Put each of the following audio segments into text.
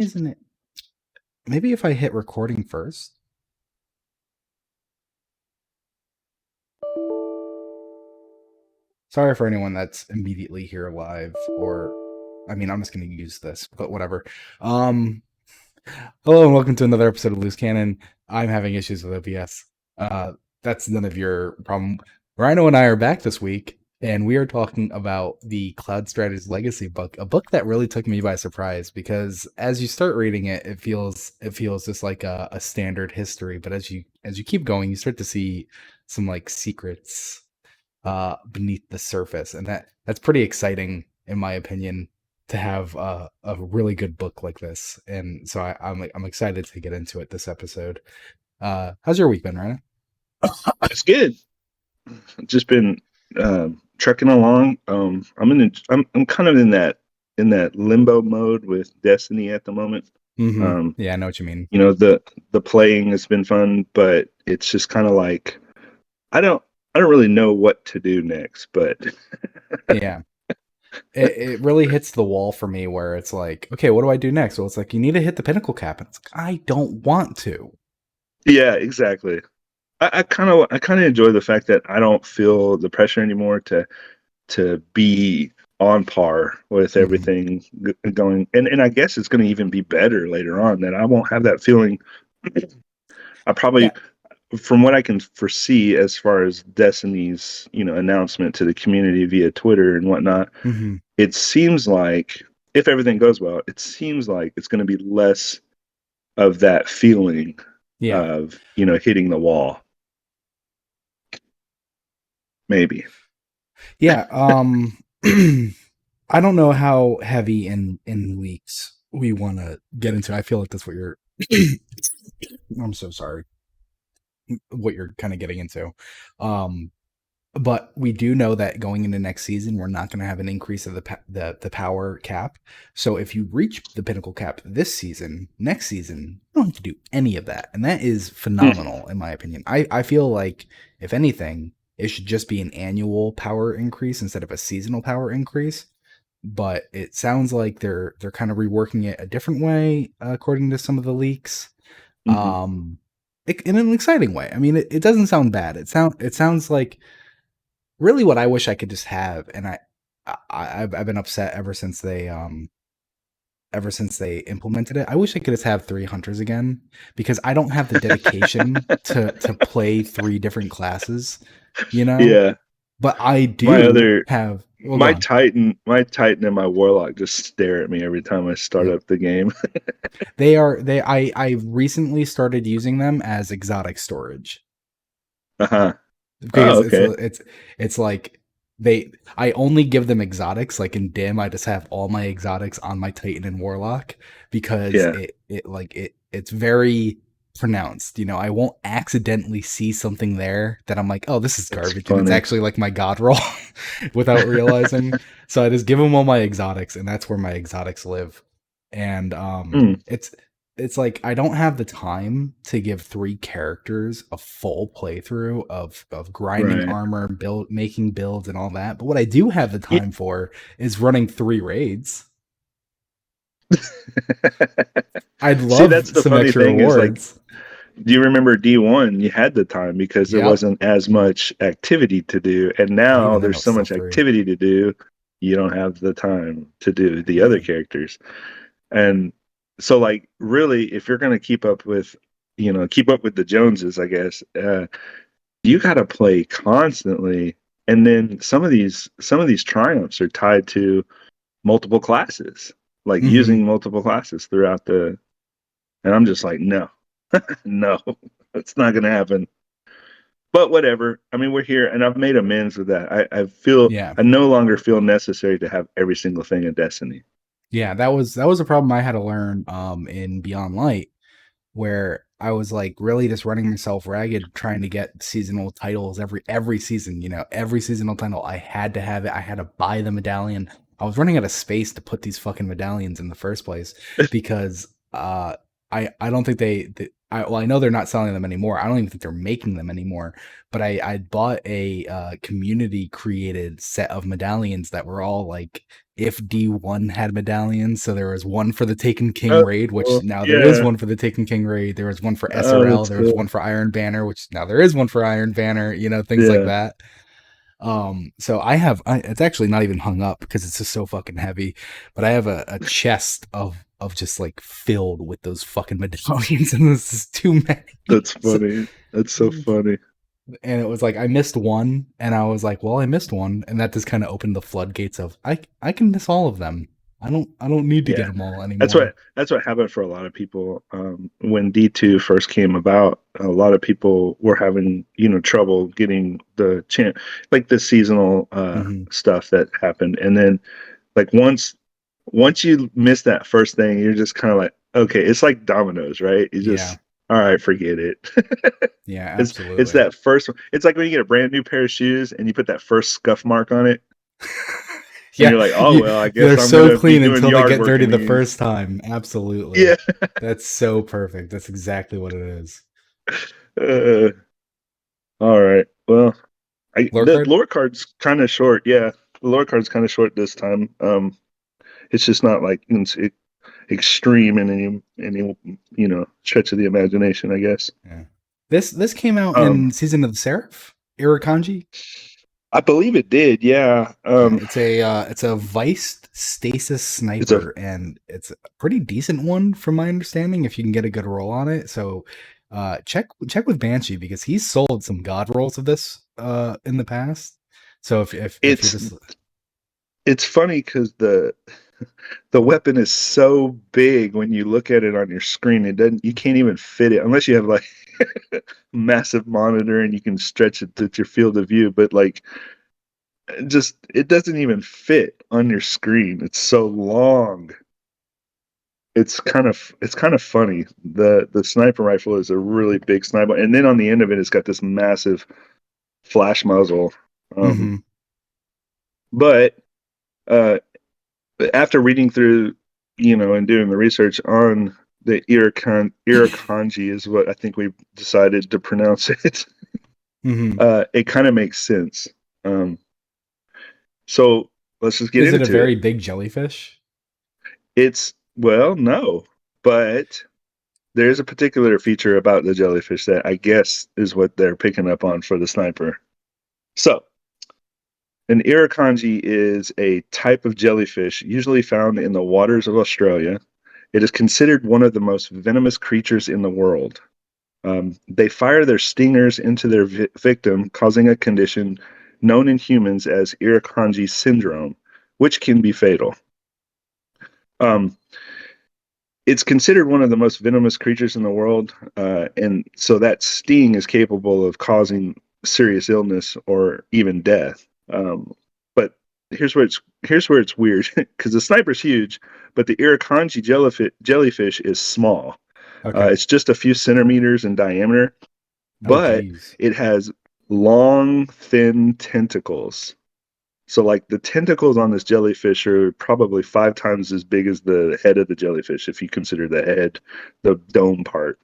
isn't it? Maybe if I hit recording first. Sorry for anyone that's immediately here live, or I mean, I'm just going to use this, but whatever. Um, Hello and welcome to another episode of Loose Canon. I'm having issues with OBS. Uh, that's none of your problem. Rhino and I are back this week, and we are talking about the Cloud Strider's Legacy book, a book that really took me by surprise because as you start reading it, it feels just like a standard history, but as you keep going, you start to see some like secrets beneath the surface, and that's pretty exciting in my opinion to have a really good book like this. And so I'm excited to get into it this episode. How's your week been, Ryan? It's good. Just been trucking along. I'm kind of in that limbo mode with Destiny at the moment. Mm-hmm. Um, Yeah, I know what you mean. the playing has been fun, but it's just kind of like I don't I don't really know what to do next. But Yeah. It really hits the wall for me where it's like, okay, what do I do next? Well, it's like you need to hit the pinnacle cap, and it's like, I don't want to. yeah, exactly. I kind of enjoy the fact that I don't feel the pressure anymore to be on par with Mm-hmm. everything going, and I guess it's going to even be better later on, that I won't have that feeling. I Yeah. probably, from what I can foresee as far as Destiny's announcement to the community via Twitter and whatnot, Mm-hmm. it seems like, if everything goes well, it seems like it's going to be less of that feeling Yeah. of hitting the wall, maybe. Yeah. I don't know how heavy in leaks we want to get into. I feel like that's what you're. I'm so sorry. What you're kind of getting into, um, but we do know that going into next season, we're not going to have an increase of the power cap. So if you reach the pinnacle cap this season, next season you don't have to do any of that, and that is Mm, phenomenal in my opinion. I feel like if anything, it should just be an annual power increase instead of a seasonal power increase, but it sounds like they're kind of reworking it a different way, according to some of the leaks. mhm. Um, in an exciting way. I mean, it doesn't sound bad. It sounds like really what I wish I could just have, and I've been upset ever since they implemented it. I wish I could just have three hunters again because I don't have the dedication to play three different classes, you know. Yeah, But I my do other have. Well, go my on. Titan and my Warlock just stare at me every time I start Yep. up the game. I recently started using them as exotic storage Uh-huh. Oh, because okay. it's like I only give them exotics. Like in dim I just have all my exotics on my Titan and Warlock because Yeah, it's very pronounced. I won't accidentally see something there that I'm like, oh, this is that's garbage, and it's funny. actually like my god roll without realizing. So I just give them all my exotics, and that's where my exotics live. And Mm, it's like I don't have the time to give three characters a full playthrough of grinding right. armor, making builds, and all that. But what I do have the Yeah. time for is running three raids. I'd See, that's love the some funny extra thing is, like, rewards. do you remember D1? You had the time because there Yep. wasn't as much activity to do, and But now even then, it there's was so still much free. activity to do, you don't have the time to do the other Yeah. characters. And so, like, really, if you're going to keep up with the Joneses, I guess, you got to play constantly. And then some of these triumphs are tied to multiple classes, like Mm-hmm. using multiple classes throughout the. And I'm just like, no, no, it's not going to happen. But whatever. I mean, we're here, and I've made amends with that. Yeah. I no longer feel necessary to have every single thing in Destiny. Yeah. That was a problem I had to learn in Beyond Light, where I was like really just running myself ragged trying to get seasonal titles every season. Every seasonal title I had to have it. I had to buy the medallion. I was running out of space to put these fucking medallions in the first place because I don't think well, I know they're not selling them anymore. I don't even think they're making them anymore. But I bought a community created set of medallions that were all like if D1 had medallions. So there was one for the Taken King Oh, raid, which cool. now there is Yeah. one for the Taken King raid. There was one for Oh, SRL. that's There was cool. one for Iron Banner, which now there is one for Iron Banner. Things like Yeah, that. So it's actually not even hung up because it's just so fucking heavy, but I have a chest of just like filled with those fucking medallions, and this is too many. that's So, funny. That's so funny. and it was like I missed one, and I was like, well, I missed one, and that just kind of opened the floodgates of I can miss all of them. I don't need to get Yeah. them all That's anymore. what happened for a lot of people. When D2 first came about, a lot of people were having, trouble getting the chance, like the seasonal Hmm. stuff that happened. And then like once you miss that first thing, you're just kind of like, okay, it's like dominoes, right? You Yeah, just, all right, forget it. yeah, It's absolutely. that first one. It's like when you get a brand new pair of shoes and you put that first scuff mark on it, and Yeah, you're like, oh well, I guess they're I'm so gonna be clean doing until they yard get work dirty in the these. first time. Absolutely. Yeah. That's so perfect. That's exactly what it is. Uh, all right. Well, Lore the card? lore card's kind of short. Yeah, the lore card's kind of short this time. It's just not like extreme in any stretch of the imagination, I guess. Yeah. This came out Um, in Season of the Seraph, Irakanji. I believe it did. Yeah. Yeah, it's a Viced stasis It's a sniper, and it's a pretty decent one from my understanding. If you can get a good roll on it, so check with Banshee because he's sold some god rolls of this in the past. So if you're it's just it's funny because the weapon is so big when you look at it on your screen. You can't even fit it unless you have like massive monitor and you can stretch it to your field of view. But like, just it doesn't even fit on your screen. It's so long. It's kind of funny. The sniper rifle is a really big sniper, and then on the end of it, it's got this massive flash muzzle. Um, Mhm. but uh, after reading through, and doing the research on the Irakanji is what I think we decided to pronounce it. Mhm. It kind of makes sense. Um, so let's just get Is it a into it. very big jellyfish? It's well, no, but there's a particular feature about the jellyfish that I guess is what they're picking up on for the sniper. So, an irukandji is a type of jellyfish usually found in the waters of Australia. It is considered one of the most venomous creatures in the world. They fire their stingers into their victim, causing a condition known in humans as irukandji syndrome, which can be fatal. Um, it's considered one of the most venomous creatures in the world, and so that sting is capable of causing serious illness or even death. But here's where it's weird because the sniper's huge, but the irukandji jellyfish is small. Okay. It's just a few centimeters in diameter, Oh, but geez. it has long, thin tentacles. So like the tentacles on this jellyfish are probably 5 times as big as the head of the jellyfish, if you consider the head, the dome part.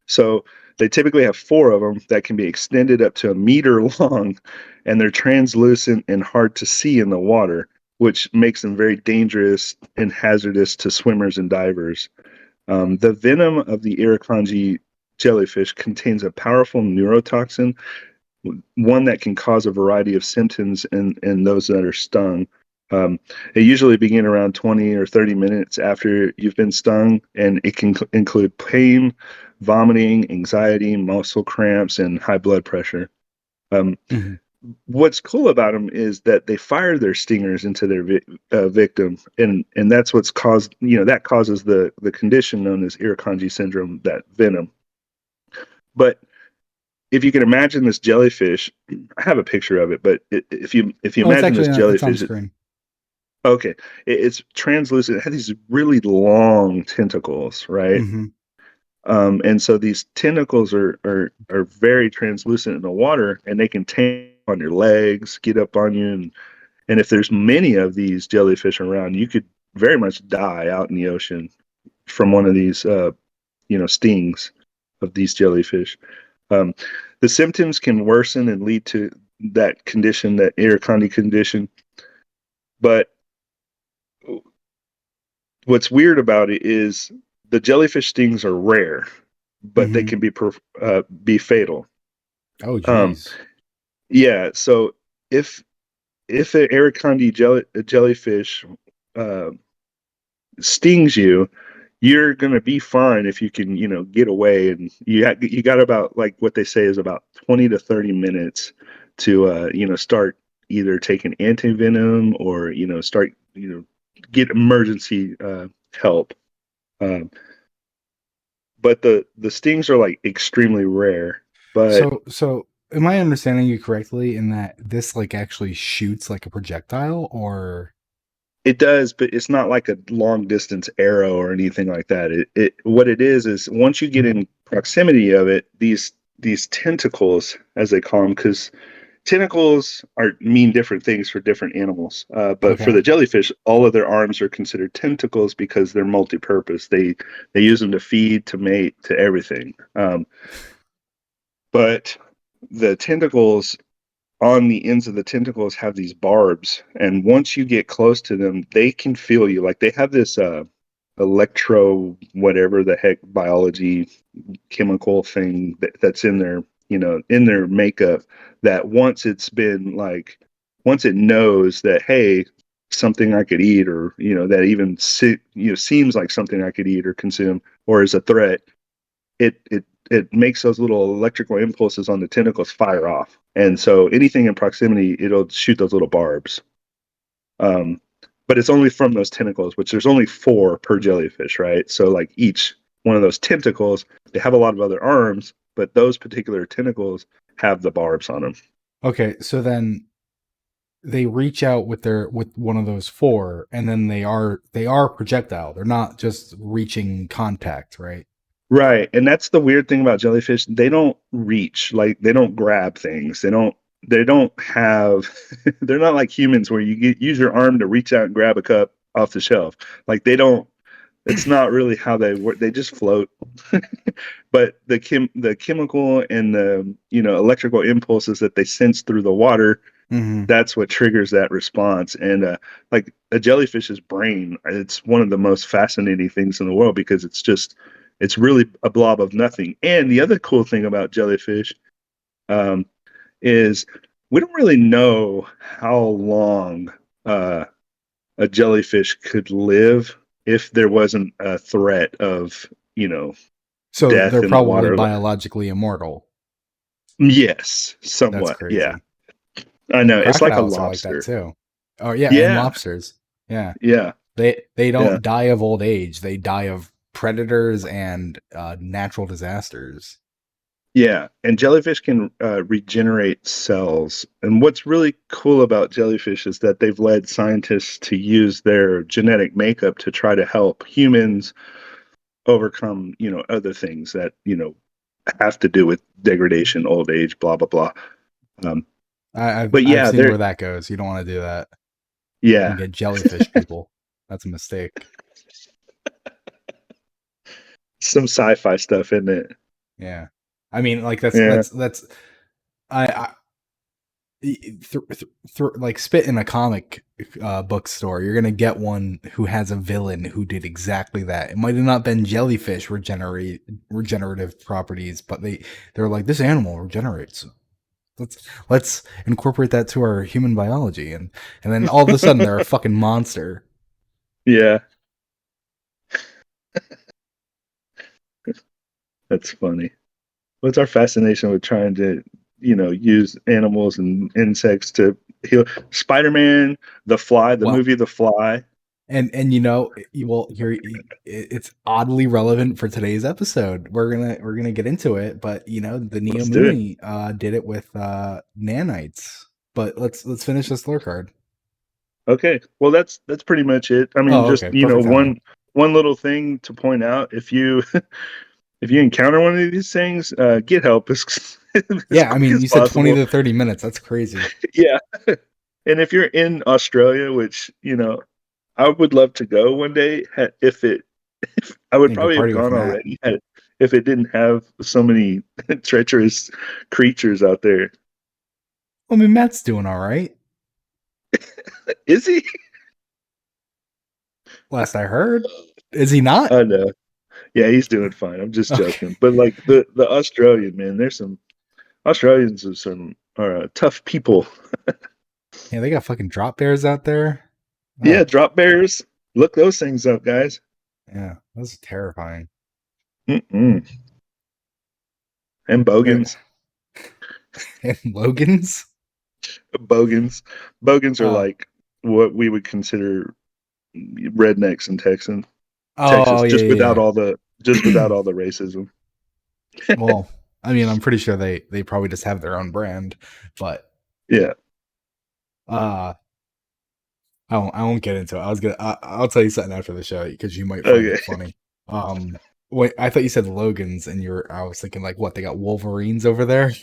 So they typically have four of them that can be extended up to a meter long, and they're translucent and hard to see in the water, which makes them very dangerous and hazardous to swimmers and divers. The venom of the irukandji jellyfish contains a powerful neurotoxin, one that can cause a variety of symptoms in those that are stung. They usually begin around 20 or 30 minutes after you've been stung, and it can include pain, vomiting, anxiety, muscle cramps, and high blood pressure. Um, Mhm. what's cool about them is that they fire their stingers into their victim, and that's what's caused, that causes the condition known as Irukandji syndrome, that venom. But if you can imagine this jellyfish, I have a picture of it, but if you Oh, it's imagine actually this it's on jellyfish, screen. okay, it's translucent. It has these really long tentacles, right? Mhm. And so these tentacles are very translucent in the water, and they can tangle on your legs, get up on you, and if there's many of these jellyfish around, you could very much die out in the ocean from one of these, stings of these jellyfish. Um, the symptoms can worsen and lead to that condition, that Irukandji condition. But what's weird about it is the jellyfish stings are rare, but they Mm-hmm. can be fatal. Oh, Um, geez. yeah. So if an Aracondi jellyfish uh, stings you, you're gonna be fine if you can, get away. And you got about, like, what they say is about 20 to 30 minutes to start either taking antivenom or start get emergency help. Um, but the stings are like extremely rare. But So am I understanding you correctly in that this like actually shoots like a projectile, or it does, but it's not like a long distance arrow or anything like that. It what it is once you get in proximity of it, these tentacles, as they call them, because tentacles are mean different things for different animals. But for okay? the jellyfish, all of their arms are considered tentacles because they're multi-purpose. They use them to feed, to mate, to everything. But the tentacles on the ends of the tentacles have these barbs, and once you get close to them, they can feel you. Like, they have this electro whatever the heck biology chemical thing that's in their in their makeup, that once it knows that, hey, something I could eat, or that even seems like something I could eat or consume or is a threat, it makes those little electrical impulses on the tentacles fire off, and so anything in proximity, it'll shoot those little barbs. um, but it's only from those tentacles, which there's only four per jellyfish, right? So, like, each one of those tentacles, they have a lot of other arms, but those particular tentacles have the barbs on them. Okay, so then they reach out with their with one of those four, and then they are projectile. They're not just reaching contact, right? Right. And that's the weird thing about jellyfish. They don't reach, like, they don't grab things. They don't have they're not like humans where use your arm to reach out and grab a cup off the shelf. Like, they don't it's not really how they work. They just float. But the chemical and the electrical impulses that they sense through the water, Mm-hmm. that's what triggers that response. And like, a jellyfish's brain, it's one of the most fascinating things in the world, because it's really a blob of nothing. And the other cool thing about jellyfish um, is we don't really know how long uh, a jellyfish could live if there wasn't a threat of So death they're in the probably water. biologically immortal. Yes, That's somewhat. Yeah, crazy. I know. It's like a Crocodiles are like that lobster. too. Oh yeah, and Yeah, lobsters. Yeah. yeah, They yeah. don't die of old age. They die of predators and natural disasters. Yeah, and jellyfish can regenerate cells. And what's really cool about jellyfish is that they've led scientists to use their genetic makeup to try to help humans overcome, other things that, have to do with degradation, old age, blah, blah, blah. Um, I've but I've yeah, seen they're, where that goes. You don't want to do that. You yeah, get jellyfish people. That's a mistake. some sci-fi stuff, isn't it? Yeah. I mean, like that's Yeah, that's that's I like spit in a comic bookstore. You're gonna get one who has a villain who did exactly that. It might have not been jellyfish regenerative properties, but they're like, this animal regenerates. Let's incorporate that to our human biology, and then all of a sudden they're a fucking monster. yeah, that's funny. What's our fascination with trying to, use animals and insects to heal? Spider-Man, The Fly, the Well, movie The Fly. and well, here it's oddly relevant for today's episode. We're gonna get into it, but the Let's do it. Neomuni did it with nanites. But let's finish this lore card. Okay. Well, that's pretty much it. I mean, Oh, just, okay, perfect timing. one little thing to point out: if you if you encounter one of these things, get help as Yeah, I quick mean, as you said 20 possible. to 30 minutes. That's crazy. Yeah. And if you're in Australia, which, I would love to go one day, if I would And go probably have party with gone Matt. already, if it didn't have so many treacherous creatures out there. I mean, Matt's doing all right. Is he? Last I heard. Is he not? I know. Yeah, he's doing fine. I'm just Okay. joking. But like the Australian man, there's some Australians are tough people. Yeah, they got fucking drop bears out there. Yeah, Oh, drop bears. Look those things up, guys. yeah, that's terrifying. Mm-mm. And Right. bogans. And Logan's. Bogans. Bogans are Oh, like what we would consider rednecks in Texas, oh yeah, just yeah. without all the racism. Well, I mean, I'm pretty sure they probably just have their own brand, but Yeah. uh, I won't get into it. I'll tell you something after the show because you might find Okay. it funny. Wait, I thought you said Logan's, and I was thinking like, what? They got Wolverines over there.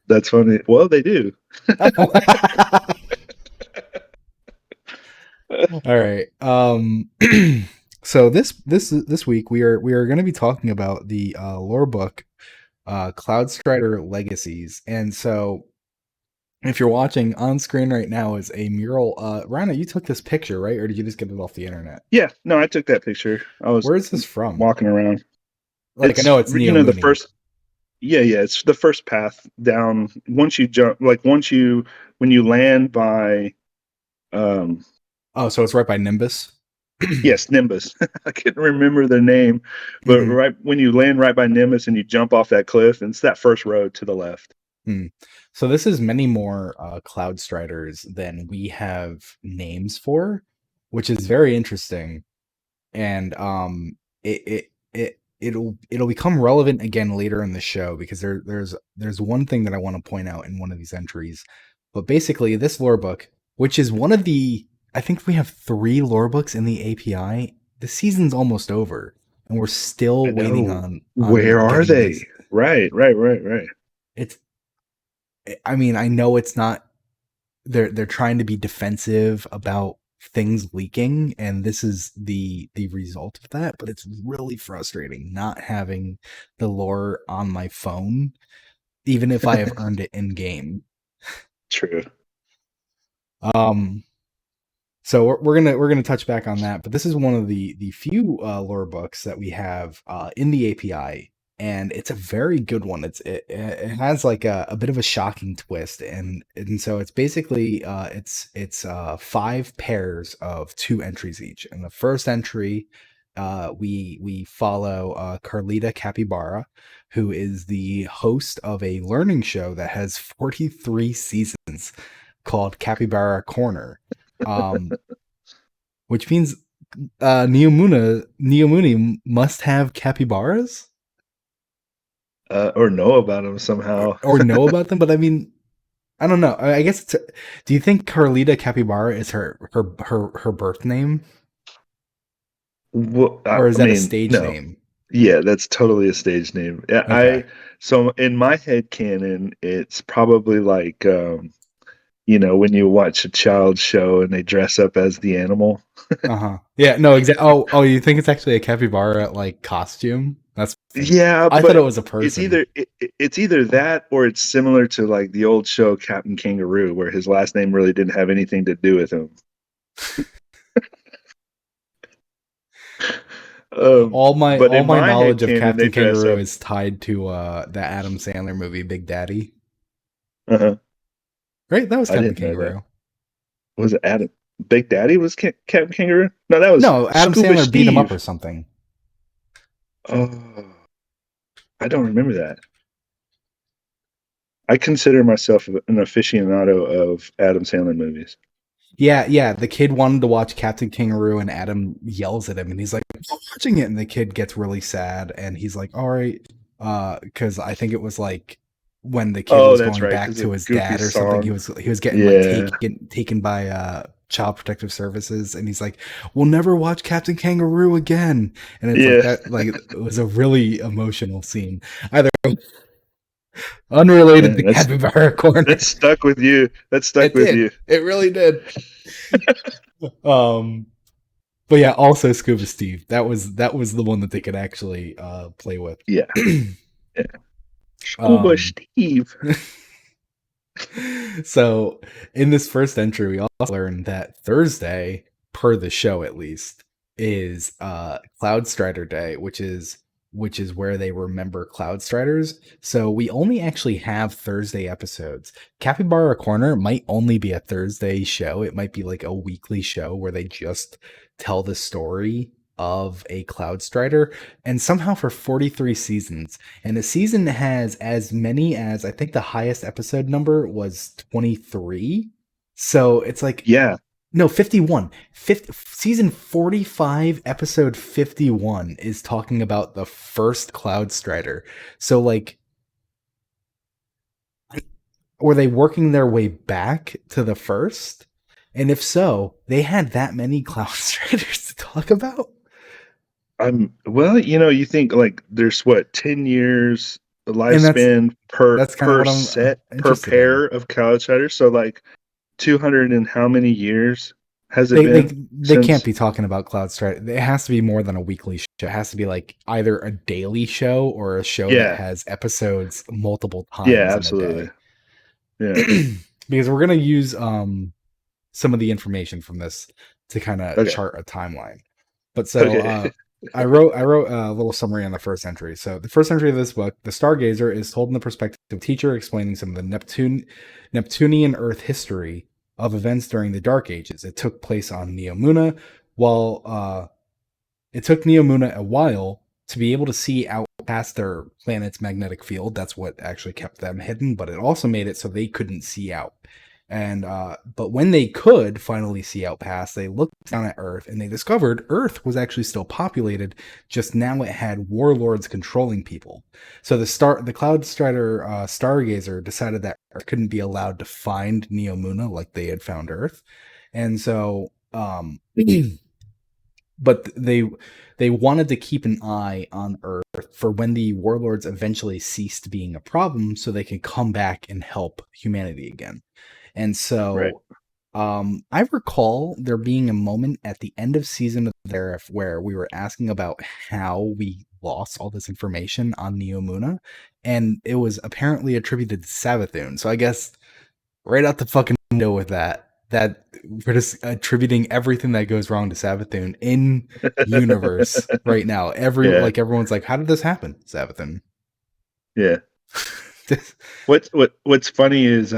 That's funny. Well, they do. All right. So this week we are going to be talking about the lore book, Cloudstrider Legacies, and so if you're watching on screen right now is a mural. Rana, you took this picture, right, or did you just get it off the internet? Yeah, no, I took that picture. I was Where is this from? walking around. Like I It's know it's the Neomuni. first. Yeah, it's the first path down. Once you jump, like when you land by, um, Oh, so it's right by Nimbus. yes, Nimbus. I couldn't remember the name, but Hmm. right when you land right by Nimbus and you jump off that cliff, and it's that first road to the left. Hmm. So this is many more Cloud Striders than we have names for, which is very interesting. And it'll become relevant again later in the show because there's one thing that I want to point out in one of these entries. But basically, this lore book, which is one of the, I think we have 3 lore books in the API. The season's almost over, and we're I still waiting know. on Where are getting they? these. Right. It's, I mean, I know it's not, they're trying to be defensive about things leaking, and this is the result of that, but it's really frustrating not having the lore on my phone even if I have earned it in game. True. um so we're gonna touch back on that, but this is one of the few lore books that we have in the API, and it's a very good one. It has like a bit of a shocking twist, and so it's basically it's 5 pairs of 2 entries each. And the first entry, we follow Carlita Capybara, who is the host of a learning show that has 43 seasons called Capybara Corner. Um, which means Neomuni must have capybaras Or know about them somehow. or know about them. But I mean, I don't know. I guess do you think Carlita Capybara is her birth name, Well, or is I that a mean, stage no. name? Yeah, that's totally a stage name. Yeah, Okay. so in my head canon, it's probably like when you watch a child's show and they dress up as the animal. Uh-huh. Yeah, no, exactly. Oh, you think it's actually a capybara like costume? That's funny. Yeah, I thought it but was a it's person. either that or it's similar to like the old show Captain Kangaroo, where his last name really didn't have anything to do with him. But All in my my head knowledge of canon, they Captain dress Kangaroo up. is tied to the Adam Sandler movie Big Daddy. Uh-huh. Right? That was I Captain didn't know that. Kangaroo. Was it Adam? Big Daddy was Captain Kangaroo? No, that was No, Adam Scuba Sandler beat him up or Steve. something. Oh, I don't remember that. I consider myself an aficionado of Adam Sandler movies. Yeah. The kid wanted to watch Captain Kangaroo, and Adam yells at him, and he's like, "I'm not watching it." And the kid gets really sad, and he's like, "All right," because I think it was like when the kid Oh, was that's going right, back because to of his dad Goofy's or something. song. He was getting like Yeah, taken by Child Protective Services, and he's like, "We'll never watch Captain Kangaroo again." And it's like yeah. that, like it was a really emotional scene. Either unrelated Man, to Capybara that's Corner. stuck with you. That's stuck It with did. you. It really did. Um, but yeah, also Scuba Steve. That was the one that they could actually play with. Yeah, yeah. Scuba um, Steve. so in this first entry, we also learned that Thursday, per the show at least, is Cloud Strider Day, which is where they remember Cloud Striders. So we only actually have Thursday episodes. Capybara Corner might only be a Thursday show. It might be like a weekly show where they just tell the story of a Cloud Strider, and somehow for 43 seasons. And the season has as many as, I think the highest episode number was 23. So it's like, Yeah, no, 51. Season 45, episode 51 is talking about the first Cloud Strider. So, like, were they working their way back to the first? And if so, they had that many Cloud Striders to talk about? well, you think like there's what 10 years And lifespan per that's kind of what I'm set per interested in. pair of Cloud Strider. So like 200 and how many years has it They been they they can't since? be talking about Cloud Strider. It has to be more than a weekly show. It has to be like either a daily show or a show that Yeah, has episodes multiple yeah, times in a absolutely. day. Yeah. Because we're gonna use some of the information from this to kind of Okay. chart a timeline. But Okay. I wrote a little summary on the first entry. So the first entry of this book, the Stargazer, is told in the perspective of a teacher explaining some of the Neptunian Earth history of events during the Dark Ages. It took place on Neomuna, while it took Neomuna a while to be able to see out past their planet's magnetic field. That's what actually kept them hidden, but it also made it so they couldn't see out. And but when they could finally see out past, they looked down at Earth and they discovered Earth was actually still populated. Just now it had warlords controlling people. So the Cloud Strider Stargazer decided that Earth couldn't be allowed to find Neomuna like they had found Earth, and so but they wanted to keep an eye on Earth for when the warlords eventually ceased being a problem, so they could come back and help humanity again. And Right. so I recall there being a moment at the end of season of Therif where we were asking about how we lost all this information on Neomuna, and it was apparently attributed to Savathun. So I guess right out the fucking window with that we're just attributing everything that goes wrong to Savathun in universe right now. Yeah. Everyone's like, how did this happen, Savathun? Yeah. What's funny is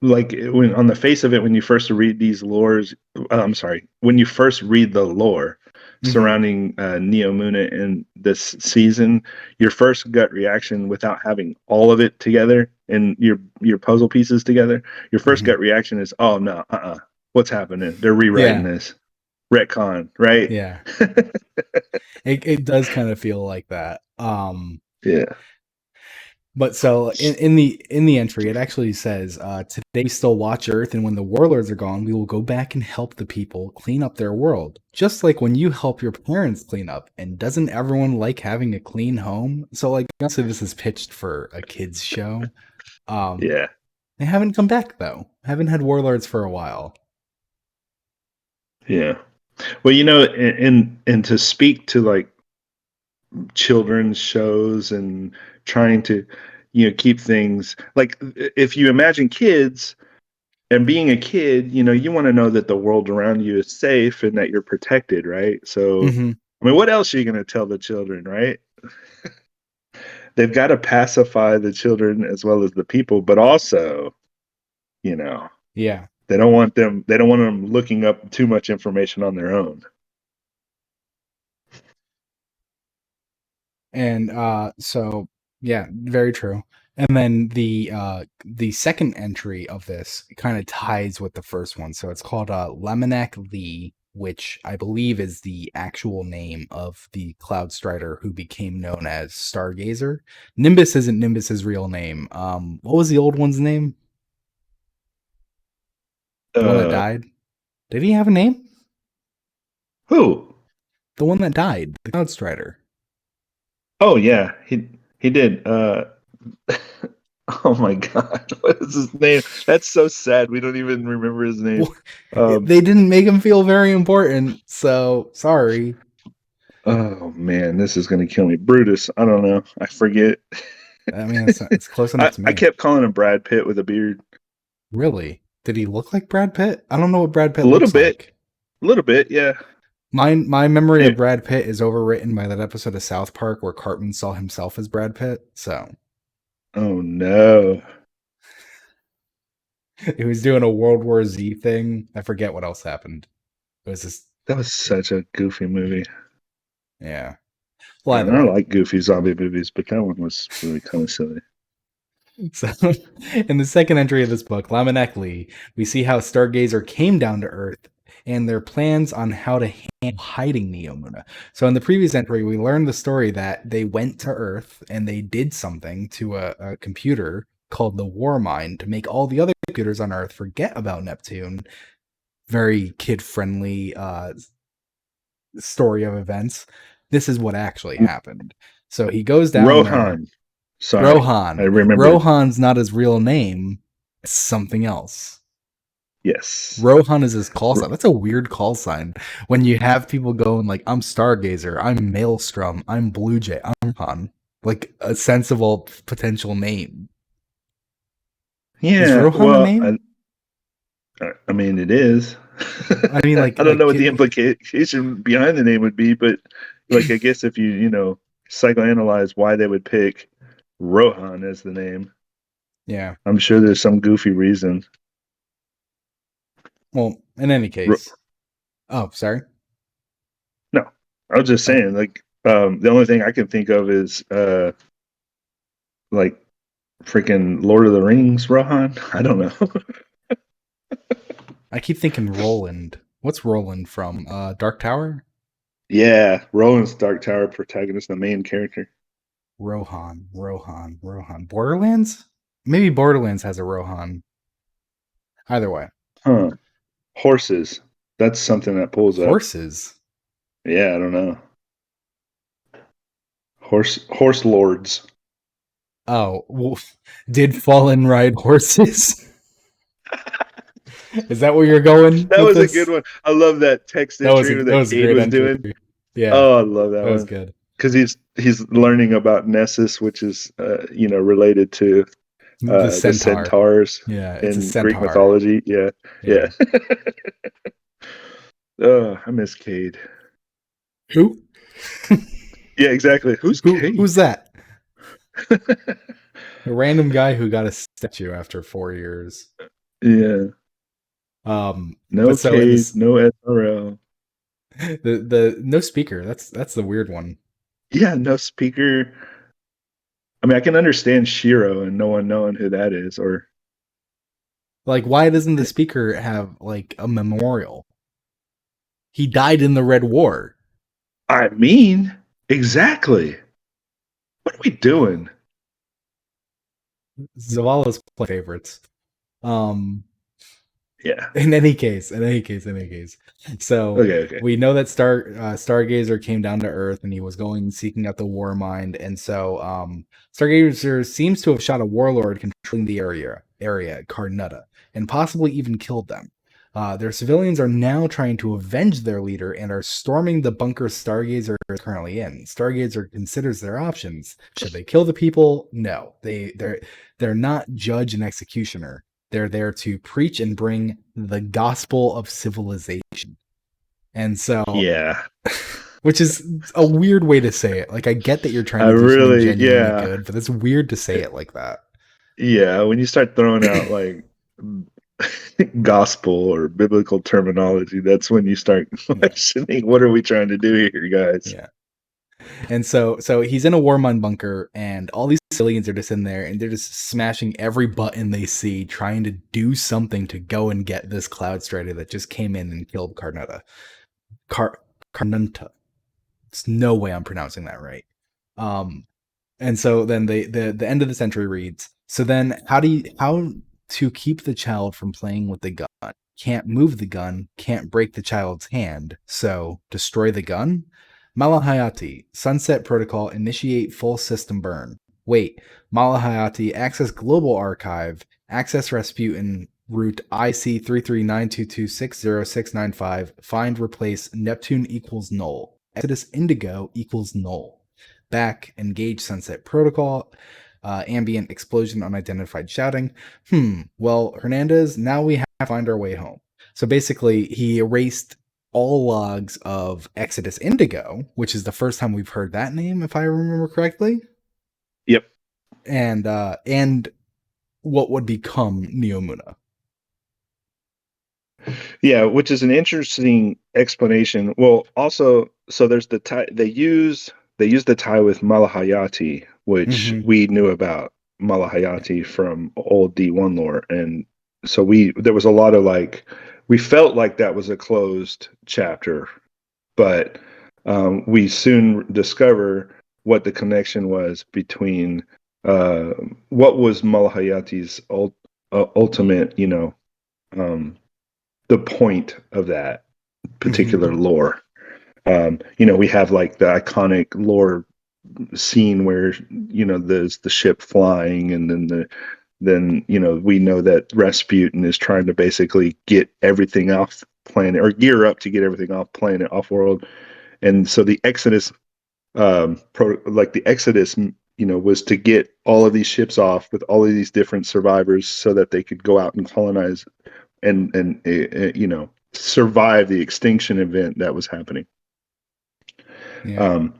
like when on the face of it when you first read these lores, I'm sorry, when you first read the lore Mhm. surrounding Neomuna in this season, your first gut reaction without having all of it together and your puzzle pieces together, your first Mhm. gut reaction is, "Oh no, what's happening? They're rewriting Yeah, this retcon, right?" yeah. It does kind of feel like that. Yeah. But so in the entry, it actually says, "Today we still watch Earth, and when the warlords are gone, we will go back and help the people clean up their world, just like when you help your parents clean up. And doesn't everyone like having a clean home?" So, like, honestly, this is pitched for a kids show. Um, Yeah. they haven't come back though. Haven't had warlords for a while. Yeah. Well, and to speak to like children's shows and trying to keep things like if you imagine kids and being a kid, you want to know that the world around you is safe and that you're protected, right? So Hmm. I mean, what else are you going to tell the children, right? They've got to pacify the children as well as the people, but also, you know Yeah. they don't want them looking up too much information on their own. And so yeah, very true. And then the second entry of this kind of ties with the first one. So it's called Lemonak Lee, which I believe is the actual name of the Cloud Strider who became known as Stargazer. Nimbus isn't Nimbus's real name. What was the old one's name? The one that uh died? Did he have a name? who? The one that died, the Cloud Strider. Oh yeah, he did. Oh my God, what is his name? That's so sad. We don't even remember his name. Well, Um, they didn't make him feel very important, so sorry. oh man, this is gonna kill me. Brutus. I don't know. I forget. I mean, it's close enough I to I me. kept calling him Brad Pitt with a beard. Really? Did he look like Brad Pitt? I don't know what Brad A Pitt little looks bit, like. a little bit. Yeah. My memory Eh, of Brad Pitt is overwritten by that episode of South Park where Cartman saw himself as Brad Pitt. So Oh no. he was doing a World War Z thing. I forget what else happened. It was just That was such a goofy movie. yeah. Well, And either I way. like goofy zombie movies, but that one was really kind of silly. So, in the second entry of this book, Lamanekli, we see how Stargazer came down to Earth and their plans on how to handle hiding Neomuna. So, in the previous entry, we learned the story that they went to Earth and they did something to a computer called the War Mind to make all the other computers on Earth forget about Neptune. Very kid friendly story of events. This is what actually happened. So, he goes down there. Rohan. Sorry, I Rohan. remembered. Rohan's not his real name. It's something else. Yes. Rohan is his call R- sign. That's a weird call sign. When you have people going like, I'm Stargazer, I'm Maelstrom, I'm Blue Jay, I'm Rohan. Like a sensible potential name. Is Yeah. Rohan a Well, name? I mean, it is. I mean, I don't know what the implication behind the name would be, but like, I guess if you psychoanalyze why they would pick Rohan as the name, yeah. I'm sure there's some goofy reason. Well, in any Ro- case. Oh, sorry. no, I was just Oh, saying, like, the only thing I can think of is like freaking Lord of the Rings Rohan. I don't know. I keep thinking Roland. What's Roland from? Dark Tower? Yeah, Roland's Dark Tower protagonist, the main character. Rohan. Borderlands? Maybe Borderlands has a Rohan. Either way. Huh. Horses. That's something that pulls up. Horses. Yeah, I don't know. Horse lords. Oh, did Fallen ride horses? Is that where you're going That with was a good this? one. I love that text entry That that was a Cade great was entry. doing. Yeah, Oh, I love that that was one good. because he's learning about Nessus, which is related to The the centaur. centaurs Yeah, it's a in Greek centaur. mythology. Yeah, yeah. Yeah. Oh, I miss Cade. Who? Yeah, exactly. Who's Who's Cade? that? A random guy who got a statue after 4 years. Yeah. But No so in Cade, this, no SRL. the no speaker. That's the weird one. Yeah, no speaker. I mean, I can understand Shiro and no one knowing who that is, or Like, why doesn't the speaker have like a memorial? He died in the Red War. I mean, exactly. What are we doing? Zavala's favorites. Um, Yeah. in any case. So Okay, okay. we know that Stargazer came down to Earth and he was going seeking out the War Mind, and so Stargazer seems to have shot a warlord controlling the area Carnutta, and possibly even killed them. Their civilians are now trying to avenge their leader and are storming the bunker Stargazer is currently in. Stargazer considers their options. Should they kill the people? No. They're not judge and executioner. They're there to preach and bring the gospel of civilization. And so, Yeah. which is a weird way to say it. Like, I get that you're trying I to do something really, genuinely yeah. good, but it's weird to say it like that. Yeah, when you start throwing out like gospel or biblical terminology, that's when you start Yeah. questioning what are we trying to do here, guys? Yeah. And so he's in a Warmind bunker, and all these civilians are just in there, and they're just smashing every button they see, trying to do something to go and get this Cloud Strider that just came in and killed Carnutta. Carnunta. There's no way I'm pronouncing that right. Um, and so then the end of the century reads, so then how to keep the child from playing with the gun? Can't move the gun, can't break the child's hand, so destroy the gun? Malahayati, Sunset Protocol, initiate full system burn. Wait, Malahayati, access global archive, access Rasputin, route IC 33922600695, find replace Neptune equals null. Exodus Indigo equals null. Back, engage Sunset Protocol, ambient explosion, unidentified shouting. Well, Hernandez, now we have to find our way home. So basically, he erased all logs of Exodus Indigo, which is the first time we've heard that name, if I remember correctly. Yep. And what would become Neomuna. Yeah, which is an interesting explanation. Well, also, so there's the tie they use the tie with Malahayati, which Mm-hmm. we knew about Malahayati from old D1 lore, and so there was a lot of like we felt like that was a closed chapter, but we soon discover what the connection was between uh, what was Malahayati's ultimate, um, the point of that Mm-hmm. particular lore. We have like the iconic lore scene where there's the ship flying, and then we know that Rasputin is trying to basically get everything off planet or gear up to get everything off planet, off world, and so the Exodus, the Exodus, was to get all of these ships off with all of these different survivors so that they could go out and colonize and survive the extinction event that was happening. Yeah. Um,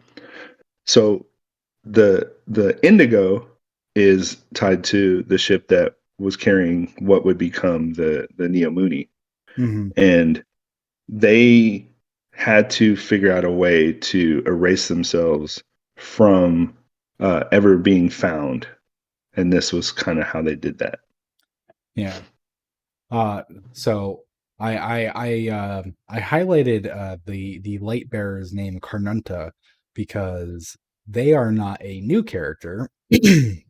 so the Indigo is tied to the ship that was carrying what would become the Neomuni, Mm-hmm. and they had to figure out a way to erase themselves from ever being found, and this was kind of how they did that. Yeah. So I highlighted the light bearer's name Carnunta because they are not a new character.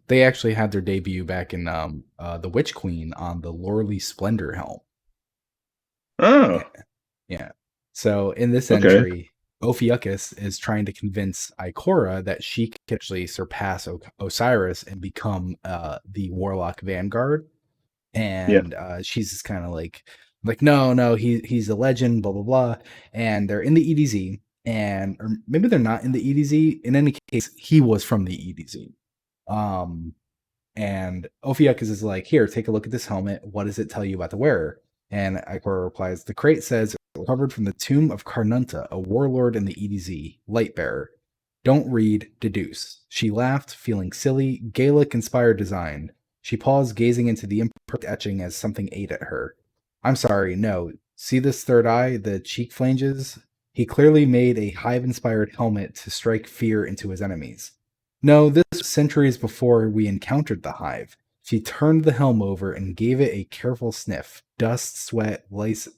They actually had their debut back in the Witch Queen on the Loreley Splendor helm. Oh, Yeah. So in this okay. entry, Ophiuchus is trying to convince Ikora that she can actually surpass Osiris and become the Warlock Vanguard. Yeah, And she's just kind of like no, he's a legend, blah blah blah. And they're in the EDZ, and or maybe they're not in the EDZ. In any case, he was from the EDZ. Um, and Ophiuchus is like, here, take a look at this helmet. What does it tell you about the wearer? And Ikora replies, the crate says, recovered from the tomb of Carnunta, a warlord in the EDZ, Lightbearer. Don't read, deduce. She laughed, feeling silly, Gaelic-inspired design. She paused, gazing into the imperfect etching as something ate at her. I'm sorry, no. See this third eye, the cheek flanges? He clearly made a hive-inspired helmet to strike fear into his enemies. No, this was centuries before we encountered the hive. She turned the helm over and gave it a careful sniff. Dust, sweat, lice,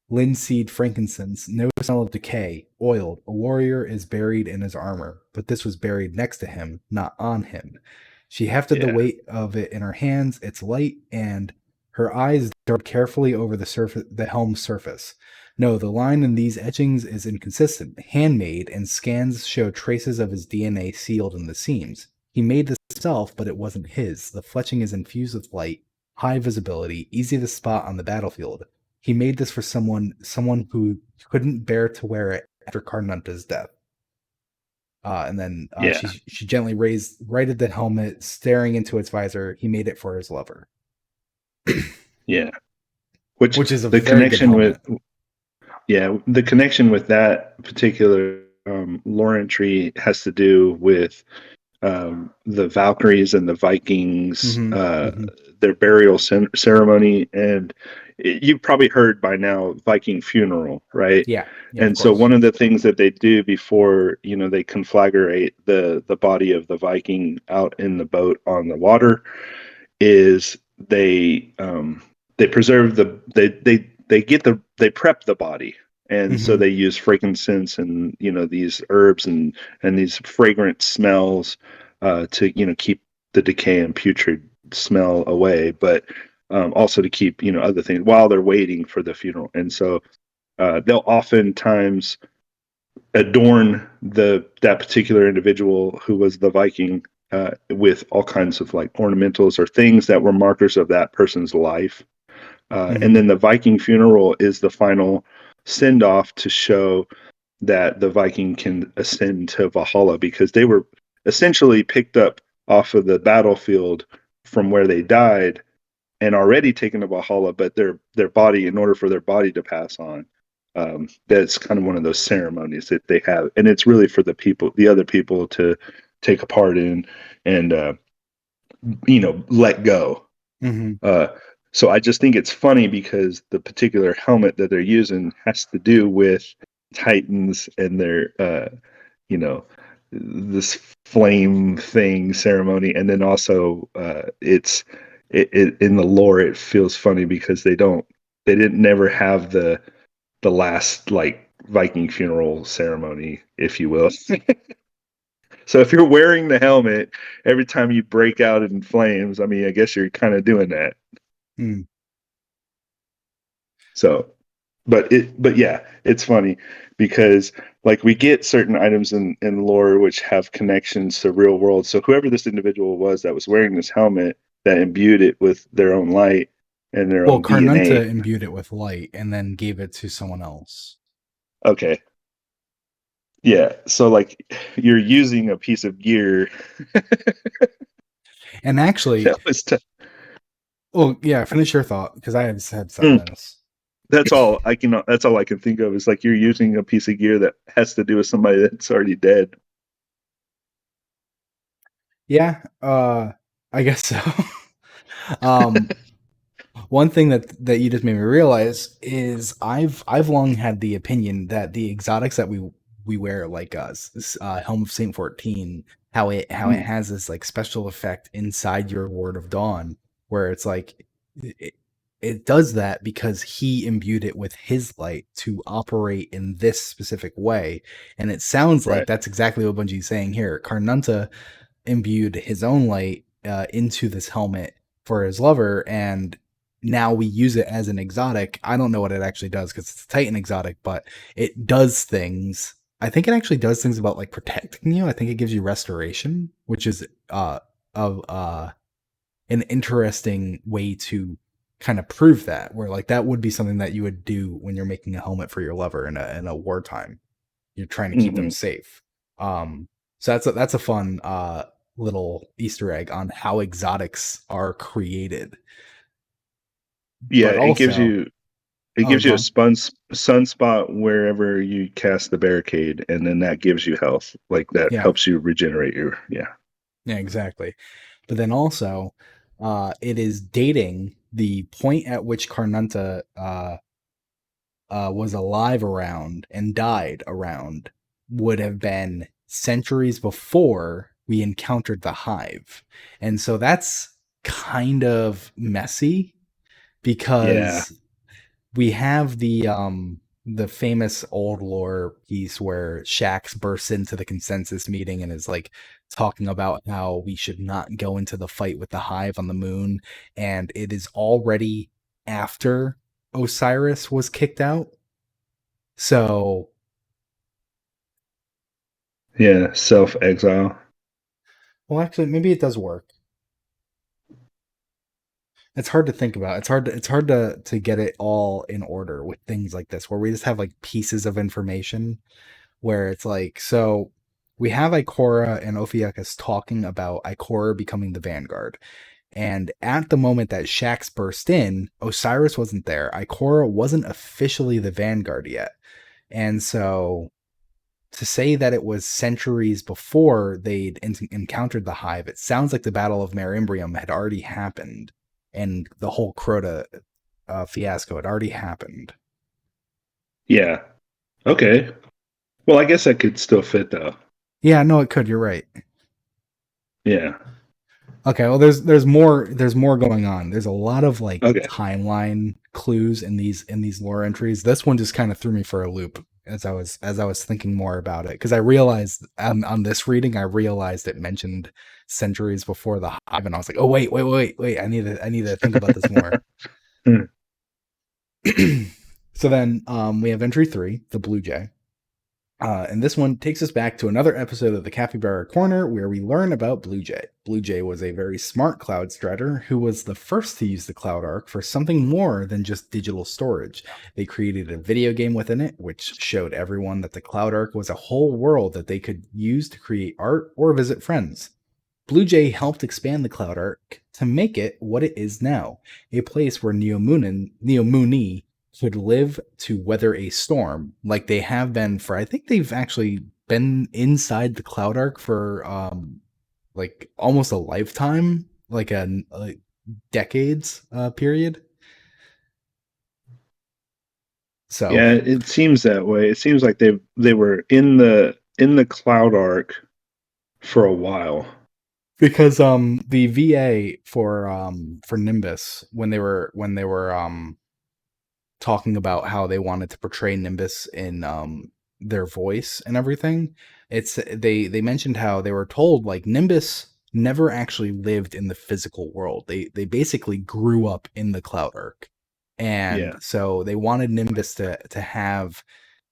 linseed, frankincense, no smell of decay, oiled. A warrior is buried in his armor, but this was buried next to him, not on him. She hefted the yeah, weight of it in her hands, its light, and her eyes darted carefully over the helm's surface. No, the line in these etchings is inconsistent, handmade, and scans show traces of his DNA sealed in the seams. He made this himself, but it wasn't his. The fletching is infused with light, high visibility, easy to spot on the battlefield. He made this for someone who couldn't bear to wear it after Carnunta's death. And then yeah, she gently righted the helmet, staring into its visor. He made it for his lover, yeah. Which which is a the very good connection with helmet. Yeah, the connection with that particular lore entry has to do with the Valkyries and the Vikings, Mm-hmm. Mm-hmm. their burial ceremony, and you've probably heard by now Viking funeral, right? Yeah, yeah, of And so course. one of the things that they do before they conflagrate the body of the Viking out in the boat on the water is they preserve they prep the body, and so Mm-hmm. they use frankincense and these herbs and these fragrant smells to keep the decay and putrid smell away, but also to keep other things while they're waiting for the funeral. And so they'll oftentimes adorn that particular individual who was the Viking with all kinds of like ornamentals or things that were markers of that person's life. And Mm-hmm. then the Viking funeral is the final send off to show that the Viking can ascend to Valhalla, because they were essentially picked up off of the battlefield from where they died and already taken to Valhalla, but their body, in order for their body to pass on, That's kind of one of those ceremonies that they have, and it's really for the other people to take a part in and let go. Hmm. Uh, so I just think it's funny because the particular helmet that they're using has to do with Titans and their you know this flame thing ceremony, and then also in the lore it feels funny because they didn't never have the last like Viking funeral ceremony, if you will. So if you're wearing the helmet every time you break out in flames, I mean, I guess you're kind of doing that. Mm. So, but yeah, it's funny because like we get certain items in lore which have connections to real world. So whoever this individual was that was wearing this helmet that imbued it with their own light and their Well, own DNA. Carnunta imbued it with light and then gave it to someone else. Okay. Yeah. So like you're using a piece of gear And actually, that was t- well, yeah, finish your thought because I had something Mm. else. That's all I can think of is like you're using a piece of gear that has to do with somebody that's already dead. Yeah, I guess so. um, One thing that you just made me realize is I've long had the opinion that the exotics that we wear, like Helm of Saint 14, how it Mm. has this like special effect inside your Ward of Dawn, where it's like it, it does that because he imbued it with his light to operate in this specific way, and it sounds like Right. that's exactly what Bungie's saying here. Carnunta imbued his own light into this helmet for his lover, and now we use it as an exotic. I don't know what it actually does because it's a Titan exotic, but it does things. I think it actually does things about like protecting you. I think it gives you restoration, which is of an interesting way to kind of prove that. Where like that would be something that you would do when you're making a helmet for your lover in a wartime. You're trying to keep them Hmm. safe. So that's a fun little Easter egg on how exotics are created. Yeah, But also, it oh, gives you a gone. sunspot wherever you cast the barricade, and then that gives you health. Like that Yeah, helps you regenerate your yeah. yeah, exactly. But then also, it is dating the point at which Carnunta was alive around and died around would have been centuries before we encountered the hive. And so that's kind of messy Yeah. because we have the famous old lore piece where Shax bursts into the consensus meeting and is like talking about how we should not go into the fight with the hive on the moon, and it is already after Osiris was kicked out. So, Yeah, self exile. well, actually, maybe it does work. It's hard to think about. It's hard to get it all in order with things like this, where we just have like pieces of information. Where it's like, so we have Ikora and Ophiuchus talking about Ikora becoming the Vanguard, and at the moment that Shax burst in, Osiris wasn't there. Ikora wasn't officially the Vanguard yet, and so to say that it was centuries before they'd encountered the hive, it sounds like the Battle of Merimbrium had already happened, and the whole Crota fiasco had already happened. Yeah. Okay. Well, I guess that could still fit though. Yeah, no, it could. You're right. Yeah. Okay, well, there's more going on. There's a lot of like Okay. timeline clues in these lore entries. This one just kind of threw me for a loop as I was thinking more about it, because I realized on this reading I realized it mentioned centuries before the hive, and I was like, oh wait, I need to think about this more. Hmm. So then we have entry 3, the Blue Jay. And this one takes us back to another episode of the Capybara Corner where we learn about Blue Jay. Blue Jay was a very smart cloud strider who was the first to use the Cloud Arc for something more than just digital storage. They created a video game within it, which showed everyone that the Cloud Arc was a whole world that they could use to create art or visit friends. Blue Jay helped expand the Cloud Arc to make it what it is now, a place where Neomuni could live to weather a storm like they have been for, I think they've actually been inside the Cloud Arc for like almost a lifetime, like a decades period. So Yeah, it seems that way. It seems like they were in the Cloud Arc for a while. because the VA for Nimbus, when they were talking about how they wanted to portray Nimbus in their voice and everything, it's they mentioned how they were told like Nimbus never actually lived in the physical world. They basically grew up in the Cloud Arc. And Yeah, so they wanted Nimbus to have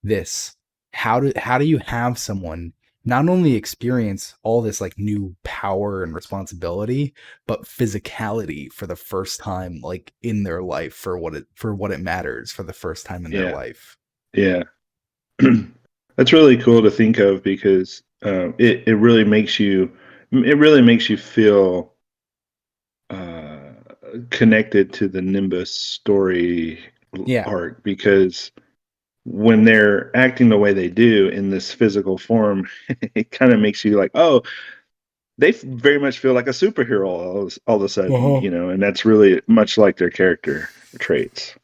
this. How do you have someone not only experience all this like new power and responsibility, but physicality for the first time like in their life, for what it matters for the first time in their yeah, life. yeah. That's really cool to think of because it really makes you feel uh, connected to the Nimbus story Yeah. arc because when they're acting the way they do in this physical form, it kind of makes you like, oh, very much feel like a superhero all of a sudden, Uh-huh. you know, and that's really much like their character traits.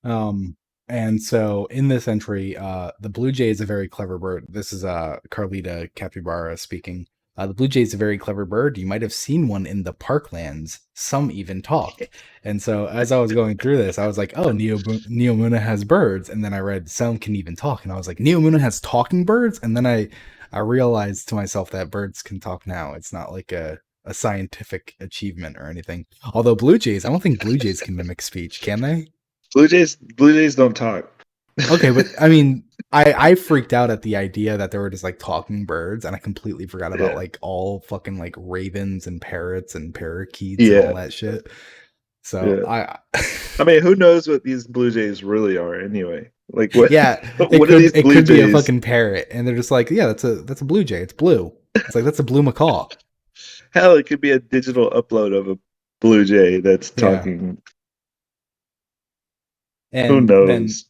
Um, and so in this entry, the blue jay is a very clever bird. This is Carlita Capybara speaking. The blue jay is a very clever bird. You might have seen one in the parklands. Some even talk. And so as I was going through this, I was like, "Oh, Neomuna has birds." And then I read some can even talk, and I was like, "Neomuna has talking birds." And then I realized to myself that birds can talk now. It's not like a scientific achievement or anything. Although blue jays, I don't think blue jays can mimic speech, can they? Blue Jays don't talk. Okay, but I mean, I freaked out at the idea that there were just like talking birds, and I completely forgot about Yeah, like all fucking like ravens and parrots and parakeets and all yeah, that shit. So yeah. I, I mean, who knows what these Blue Jays really are anyway? Like what? yeah, What are these it Blue could be a Jays? fucking parrot, and they're just like, yeah, that's a blue jay. It's blue. It's like that's a blue macaw. Hell, it could be a digital upload of a Blue Jay that's Yeah, talking. Who and then knows?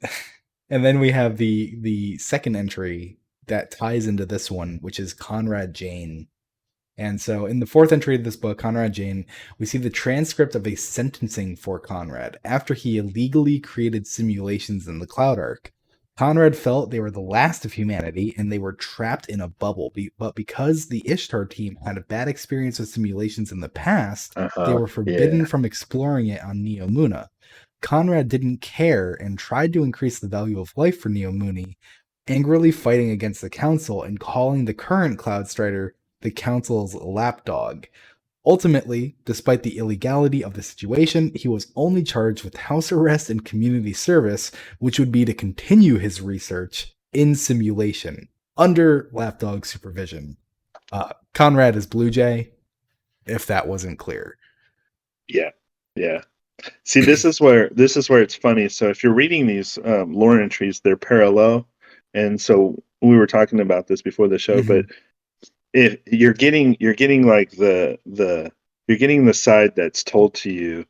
and then we have the second entry that ties into this one, which is Conrad Jane. And so in the fourth entry of this book, Conrad Jane, we see the transcript of a sentencing for Conrad after he illegally created simulations in the Cloud Arc. Conrad felt they were the last of humanity and they were trapped in a bubble. But because the Ishtar team had a bad experience with simulations in the past, they Uh-huh. were Yeah. forbidden from exploring it on Neomuna. Conrad didn't care and tried to increase the value of life for Neomuni, angrily fighting against the council and calling the current Cloud Strider the council's lapdog. Ultimately, despite the illegality of the situation, he was only charged with house arrest and community service, which would be to continue his research in simulation under lapdog supervision. Conrad is Blue Jay, if that wasn't clear. Yeah. Yeah. See, this is where it's funny. So if you're reading these lore entries, they're parallel, and so we were talking about this before the show. But Mm-hmm. if you're getting like you're getting the side that's told to you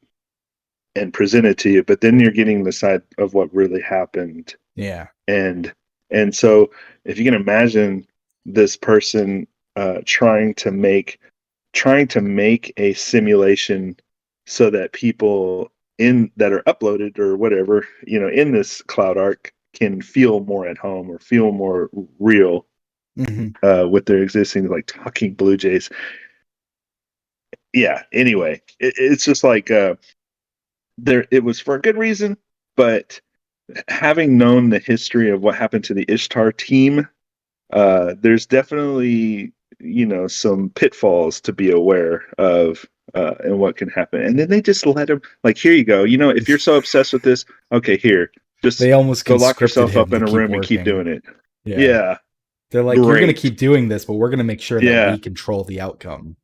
and presented to you, but then you're getting the side of what really happened, Yeah. and so if you can imagine this person trying to make a simulation so that people in that are uploaded or whatever, you know, in this cloud arc can feel more at home or feel more real Mm-hmm. with their existing like talking blue jays. Yeah, anyway, it's just like there it was for a good reason, but having known the history of what happened to the Ishtar team, there's definitely, you know, some pitfalls to be aware of, and what can happen. And then they just let him, like, here you go. You know, if you're so obsessed with this, okay, here, just They almost go lock conscripted yourself him up to in a keep room and keep working. doing it. Yeah. Yeah, They're like, you're going to great. keep doing this, but we're going to make sure that Yeah, we control the outcome.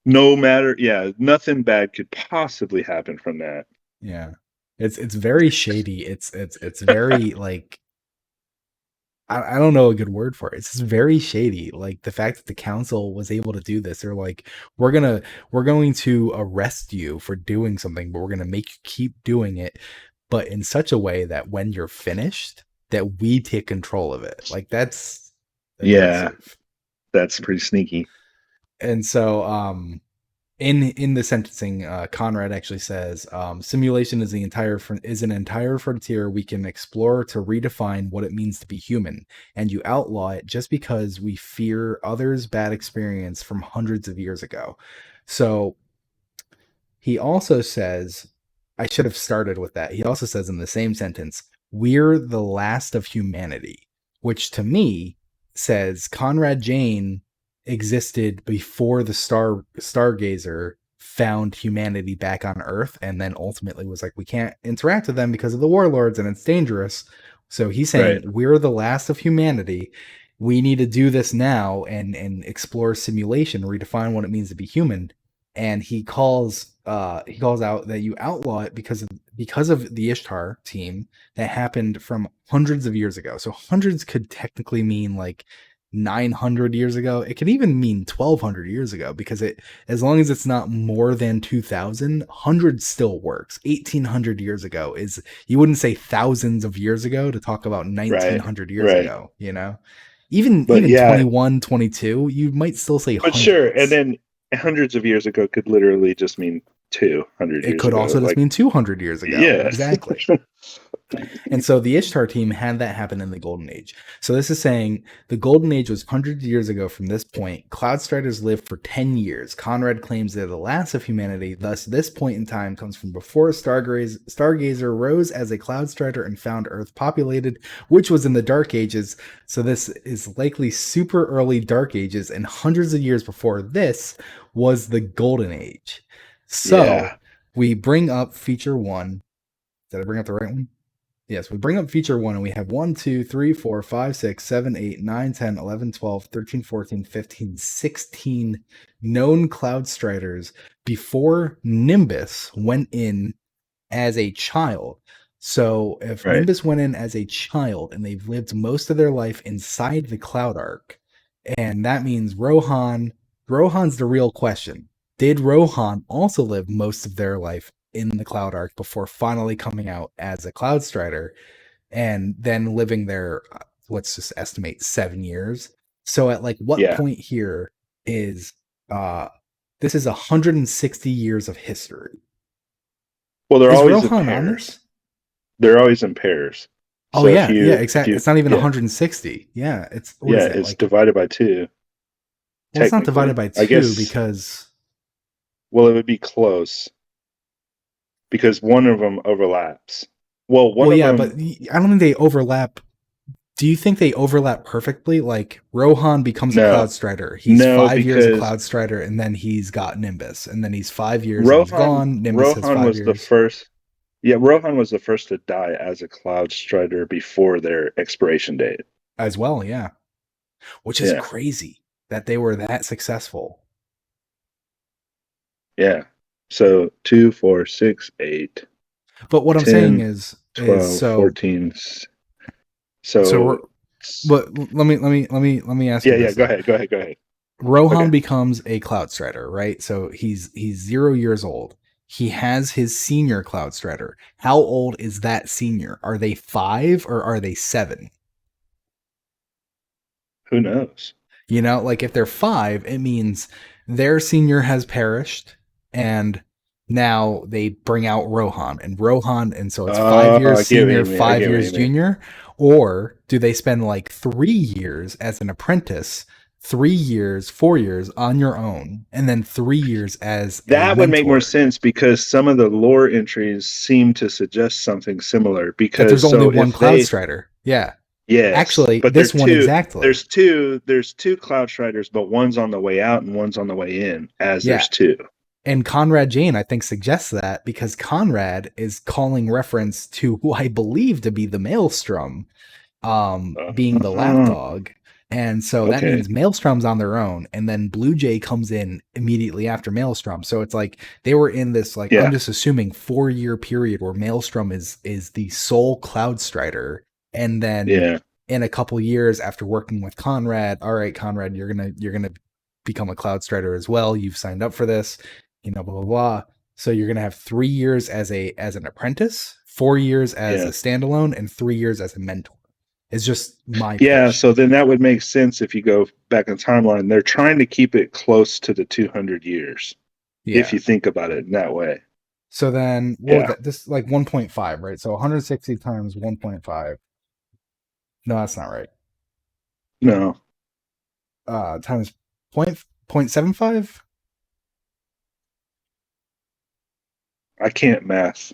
no matter, yeah, nothing bad could possibly happen from that. Yeah. It's very shady. It's very like I don't know a good word for it. It's just very shady. Like the fact that the council was able to do this, they're like, we're going to arrest you for doing something, but we're gonna make you keep doing it, but in such a way that when you're finished, that we take control of it. Like that's Yeah, aggressive. that's pretty sneaky. And so in the sentencing, Conrad actually says, simulation is an entire frontier we can explore to redefine what it means to be human, and you outlaw it just because we fear others' bad experience from hundreds of years ago. So he also says, I should have started with that. He also says in the same sentence, we're the last of humanity, which to me says Conrad Jane existed before the stargazer found humanity back on Earth and then ultimately was like, we can't interact with them because of the warlords and it's dangerous. So he's saying, Right. we're the last of humanity. We need to do this now and explore simulation, redefine what it means to be human. And he calls out that you outlaw it because of the Ishtar team that happened from hundreds of years ago. So hundreds could technically mean like 900 years ago. It could even mean 1200 years ago because it, as long as it's not more than 2000, 100 still works. 1800 years ago is, you wouldn't say thousands of years ago to talk about Right. 1900 years Right. ago, you know? Even But even yeah, 21, 22, you might still say but sure. And hundreds. then hundreds of years ago could literally just mean 200 It years could ago. also just Like, mean 200 years ago. yeah. Exactly. And so the Ishtar team had that happen in the Golden Age. So this is saying the Golden Age was hundreds of years ago from this point. Cloud Striders lived for 10 years. Conrad claims they're the last of humanity. Thus, this point in time comes from before Stargazer rose as a Cloud Strider and found Earth populated, which was in the Dark Ages. So this is likely super early Dark Ages, and hundreds of years before this was the Golden Age. So Yeah. we bring up feature one. Did I bring up the right one? Yes, we bring up feature one and we have 1, 2, 3, 4, 5, 6, 7, 8, 9, 10, 11, 12, 13, 14, 15, 16 known Cloud Striders before Nimbus went in as a child. So if Right. Nimbus went in as a child and they've lived most of their life inside the Cloud Arc, and that means Rohan's the real question. Did Rohan also live most of their life in the Cloud Arc before finally coming out as a Cloud Strider and then living there, let's just estimate 7 years? So at like what Yeah. point here is uh this is 160 years of history. Well, they're Is always in Rohan on pairs. this? They're always in pairs. Oh So yeah, if exactly. you, It's not even yeah, 160. Yeah, it's what is yeah, that it's like? divided by two, Well, it's not divided technically. by I two guess, because well, it would be close because one of them overlaps. Well, one well, of yeah, but them, I don't think they overlap. Do you think they overlap perfectly? Like Rohan becomes a no, Cloud Strider. He's no, 5 years a because Cloud Strider, and then he's got Nimbus, and then he's 5 years and he's gone. Nimbus has Rohan five was the years first. Yeah, Rohan was the first to die as a Cloud Strider before their expiration date. as well. Yeah, which is Yeah, crazy that they were that successful. yeah. So 2, 4, 6, 8, But what I'm saying 10, is 12, so 14. so. So, But let me ask yeah, you yeah, this go though. ahead, go ahead, go ahead. Rohan Okay. becomes a Cloud Strider, right? So he's 0 years old. He has his senior Cloud Strider. How old is that senior? Are they 5 or are they 7? Who knows? You know, like if they're 5, it means their senior has perished and now they bring out Rohan and so it's 5 years I get what senior, you mean. I five get what years you mean. junior, or do they spend like 3 years as an apprentice, 3 years, 4 years on your own, and then 3 years as a That would make more mentor? sense because some of the lore entries seem to suggest something similar. That Because there's only so one if Cloud they, Strider. Yeah. yes, Actually, but there are this one two. exactly. There's two Cloud Striders, but one's on the way out and one's on the way in. As Yeah. there's two. And Conrad Jane, I think, suggests that because Conrad is calling reference to who I believe to be the Maelstrom, being the Uh, lapdog. And so that okay. means Maelstrom's on their own, and then Blue Jay comes in immediately after Maelstrom. So it's like they were in this, like, I'm Yeah. just assuming 4 year period where Maelstrom is the sole Cloud Strider, and then Yeah. in a couple years after working with Conrad, all right, Conrad, you're gonna become a Cloud Strider as well. You've signed up for this, blah blah blah. So you're gonna have 3 years as an apprentice, 4 years as a Yeah. standalone, and 3 years as a mentor. It's just my Yeah, pitch. so then that would make sense if you go back in timeline. They're trying to keep it close to the 200 years, if Yeah. you think about it in that way. So then, what would Yeah. that? This like 1.5, right? So 160 times 1.5. No, that's not right. No, Times point 0.75. I can't math.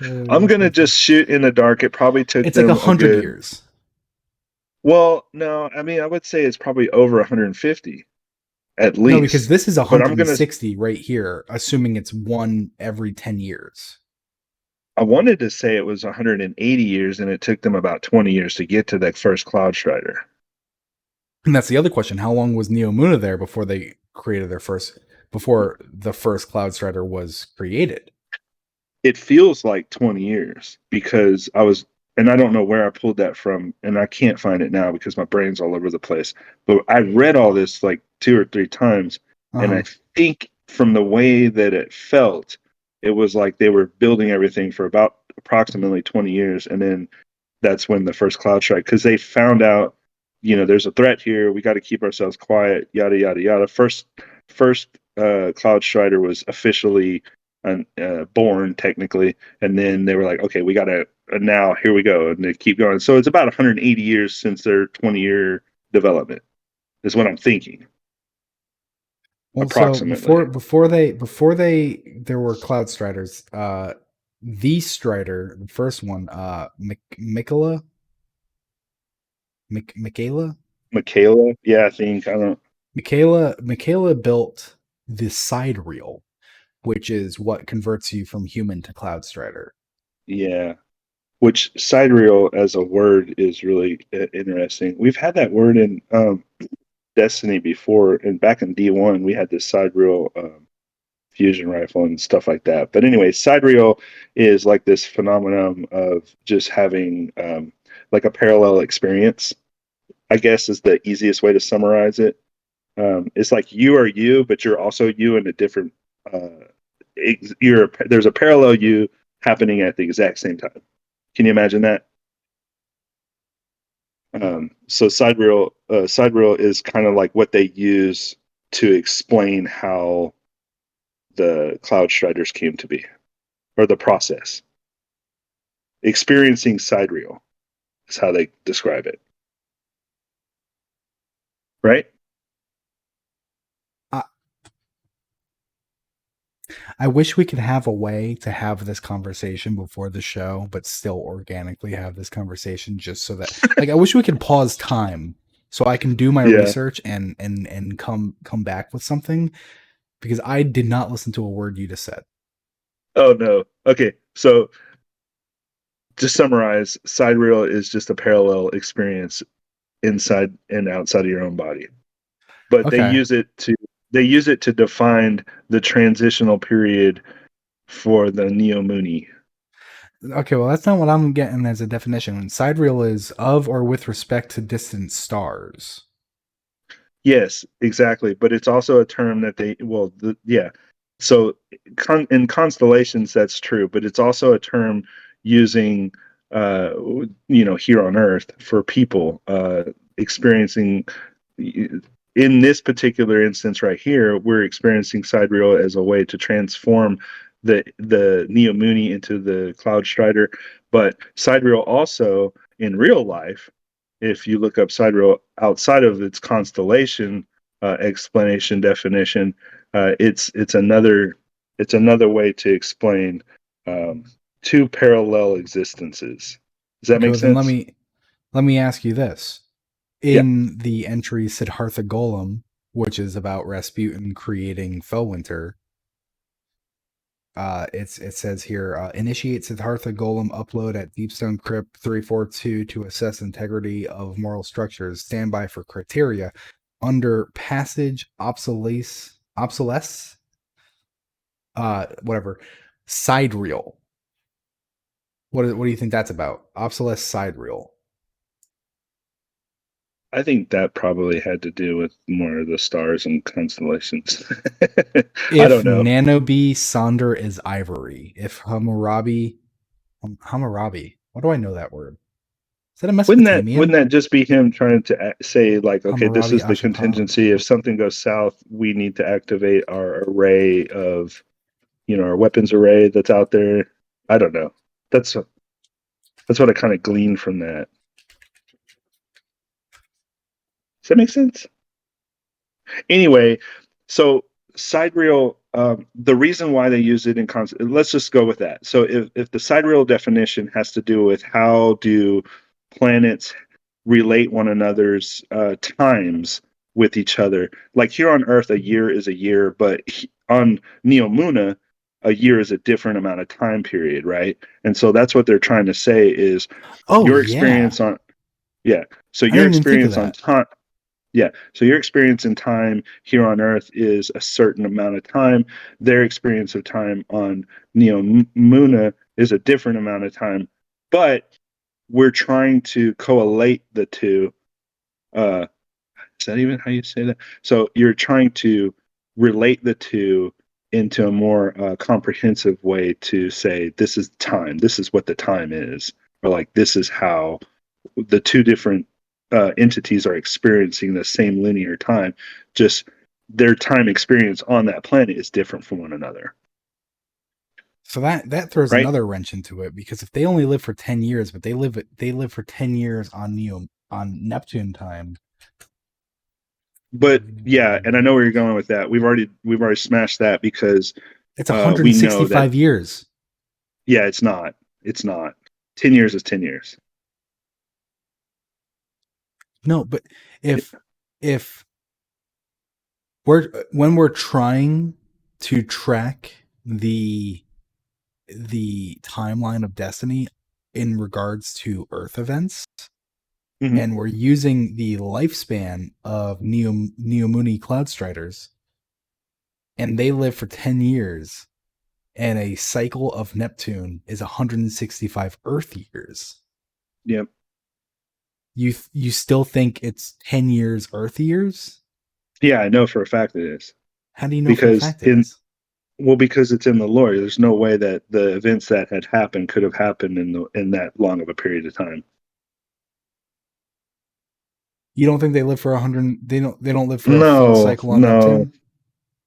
I'm going to just shoot in the dark. It probably took It's like them a 100 good, years. well, no, I mean, I would say it's probably over 150 at No, because least. this is But I'm going to, 160 right here, assuming it's one every 10 years. I wanted to say it was 180 years and it took them about 20 years to get to that first Cloud Strider. And that's the other question. How long was Neomuna there before they created before the first Cloud Strider was created? It feels like 20 years because and I don't know where I pulled that from, and I can't find it now because my brain's all over the place. But I read all this like 2 or 3 times, and I Uh-huh. think from the way that it felt, it was like they were building everything for about approximately 20 years, and then that's when the first cloud strike, because they found out, there's a threat here. We got to keep ourselves quiet. Yada yada yada. First cloud strider was officially born technically, and then they were like, okay, we got to now here we go, and they keep going. So it's about 180 years since their 20-year development is what I'm thinking, Well, so approximately. before they there were Cloud Striders. The Strider, the first one, Michaela, Michaela, yeah, I think I don't. Michaela built the side reel, which is what converts you from human to Cloud Strider. Yeah, which sidereal as a word is really interesting. We've had that word in Destiny before, and back in D1 we had this sidereal fusion rifle and stuff like that. But anyway, sidereal is like this phenomenon of just having like a parallel experience, I guess is the easiest way to summarize it. It's like you are you, but you're also you in a different. There's a parallel you happening at the exact same time. Can you imagine that? So side reel is kind of like what they use to explain how the Cloud Striders came to be, or the process. Experiencing side reel is how they describe it, right? I, I wish we could have a way to have this conversation before the show, but still organically have this conversation, just so that, like, I wish we could pause time so I can do my Yeah. research and come back with something, because I did not listen to a word you just said. Oh no. Okay. So to summarize, side reel is just a parallel experience inside and outside of your own body. But Okay. they use it to define the transitional period for the Neomuni. Okay, well, that's not what I'm getting as a definition. Sidereal is of or with respect to distant stars. Yes, exactly. But it's also a term that yeah. So in constellations, that's true, but it's also a term using, uh, here on Earth for people experiencing. In this particular instance, right here, we're experiencing sidereal as a way to transform the Neomuni into the Cloud Strider. But sidereal also in real life, if you look up sidereal outside of its constellation explanation definition, it's another way to explain um, two parallel existences. Does that Okay, make well then sense? let me ask you this. Yeah. In the entry Siddhartha Golem, which is about Rasputin creating Felwinter, it says here, initiate Siddhartha Golem upload at Deepstone Crypt 342 to assess integrity of moral structures. Standby for criteria under passage obsolesce, whatever, side reel. What do you think that's about? Obsolete sidereal. I think that probably had to do with more of the stars and constellations. I If don't know. Nanobi Sonder is ivory. If Hammurabi. What do I know that word? Is that a Wouldn't Mesopotamian? that just be him trying to say like, okay, this Hammurabi is the Ashapam. contingency. If something goes south, we need to activate our array of, our weapons array that's out there. I don't know. That's that's what I kind of gleaned from that. Does that make sense? Anyway, so sidereal, the reason why they use it in concept, let's just go with that. So if the sidereal definition has to do with how do planets relate one another's times with each other, like here on Earth, a year is a year, but on Neomuna, a year is a different amount of time period, right? And so that's what they're trying to say is Oh your yeah. experience on, yeah. So I your didn't even think of experience on that. time, yeah. So your experience in time here on Earth is a certain amount of time. Their experience of time on Neomuna is a different amount of time. But we're trying to collate the two. Uh, is that even how you say that? So you're trying to relate the two into a more comprehensive way to say this is time. This is what the time is, or like this is how the two different entities are experiencing the same linear time, just their time experience on that planet is different from one another, So that throws right? another wrench into it because if they only live for 10 years, but they live for 10 years on Neptune time. But yeah, and I know where you're going with that. We've already smashed that because It's we know that 165 years. yeah, it's not 10 years is 10 years. No, but if we're trying to track the timeline of destiny in regards to Earth events, Mm-hmm. and we're using the lifespan of Neomuni Cloud Striders, and they live for 10 years, and a cycle of Neptune is 165 Earth years. Yep. You still think it's 10 years Earth years? Yeah, I know for a fact it is How do you know for a because fact it in is? well because it's in the lore. There's no way that the events that had happened could have happened in that long of a period of time. You don't think they live for 100? They don't live for a full No, cycle on no, Neptune?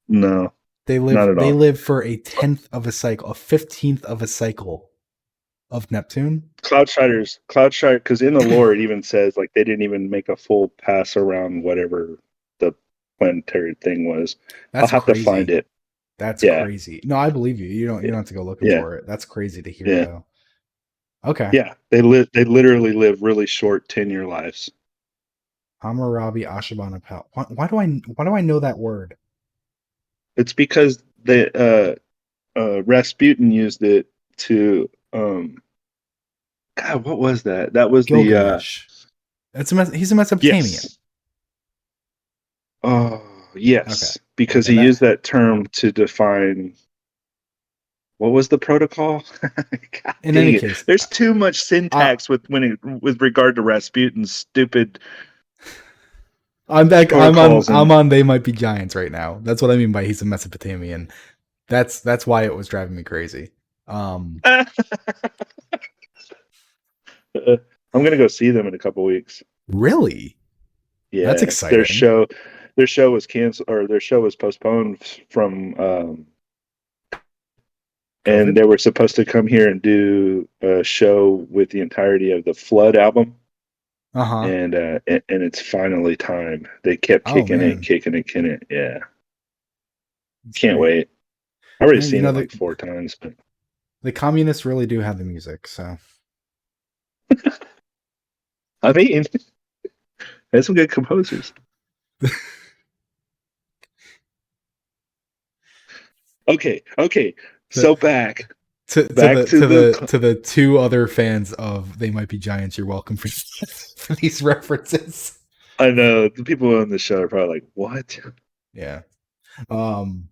no, They not live at they all. live for a tenth of a cycle, a 15th of a cycle of Neptune. Cloud Strider, because in the lore it even says like they didn't even make a full pass around whatever the planetary thing was. I'll That's have to find crazy. it. That's Yeah, crazy. No, I believe you. You don't have to go looking yeah, for it. That's crazy to hear yeah, though. Okay. yeah. They literally live really short 10-year lives. Hammurabi Ashurbanipal. Why do I know that word? It's because the Rasputin used it to God, what was that? That was the Gilgamesh. He's a Mesopotamian. yes. Oh, Okay. yes, because Okay, he used that that term to define what was the protocol? God in dang any it! case, There's too much uh, syntax with regard to Rasputin's stupid I'm back. protocols I'm and. on. They might be giants right now. That's what I mean by he's a Mesopotamian. That's why it was driving me crazy. Um, I'm gonna go see them in a couple weeks. really, that's Yeah, exciting. their show was canceled or their show was postponed from, and COVID. they were supposed to come here and do a show with the entirety of the Flood album. Uh huh. And it's finally time. They kept Oh kicking it, man, kicking it, kicking it. Yeah, that's can't great. wait. I've already Yeah, seen it like 4 times, but the communists really do have the music. So I mean, there's some good composers. Okay, okay. to So back, to to back the to to the. the to the two other fans of They Might Be Giants, you're welcome for for these references. I know the people on the show are probably like, "What?" Yeah. Um.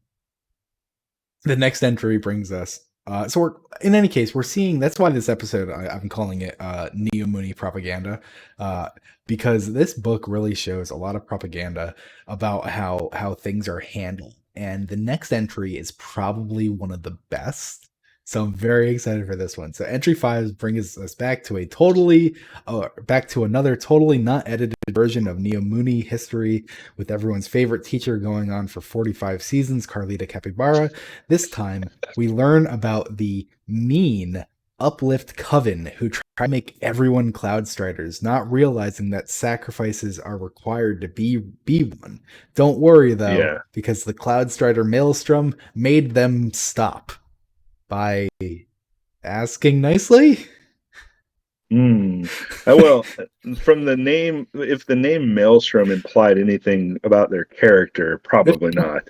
The next entry brings us So we're in any case, we're seeing that's why this episode I'm calling it Neomuni propaganda, uh, because this book really shows a lot of propaganda about how things are handled. And the next entry is probably one of the best. So I'm very excited for this one. So entry 5 brings us back to back to another totally not edited version of Neomuni history, with everyone's favorite teacher going on for 45 seasons, Carlita Capybara. This time we learn about the mean Uplift Coven who try to make everyone Cloud Striders, not realizing that sacrifices are required to be one. Don't worry though, Yeah. because the Cloud Strider Maelstrom made them stop by asking nicely. Hmm. Well, from the name, if the name Maelstrom implied anything about their character, probably not.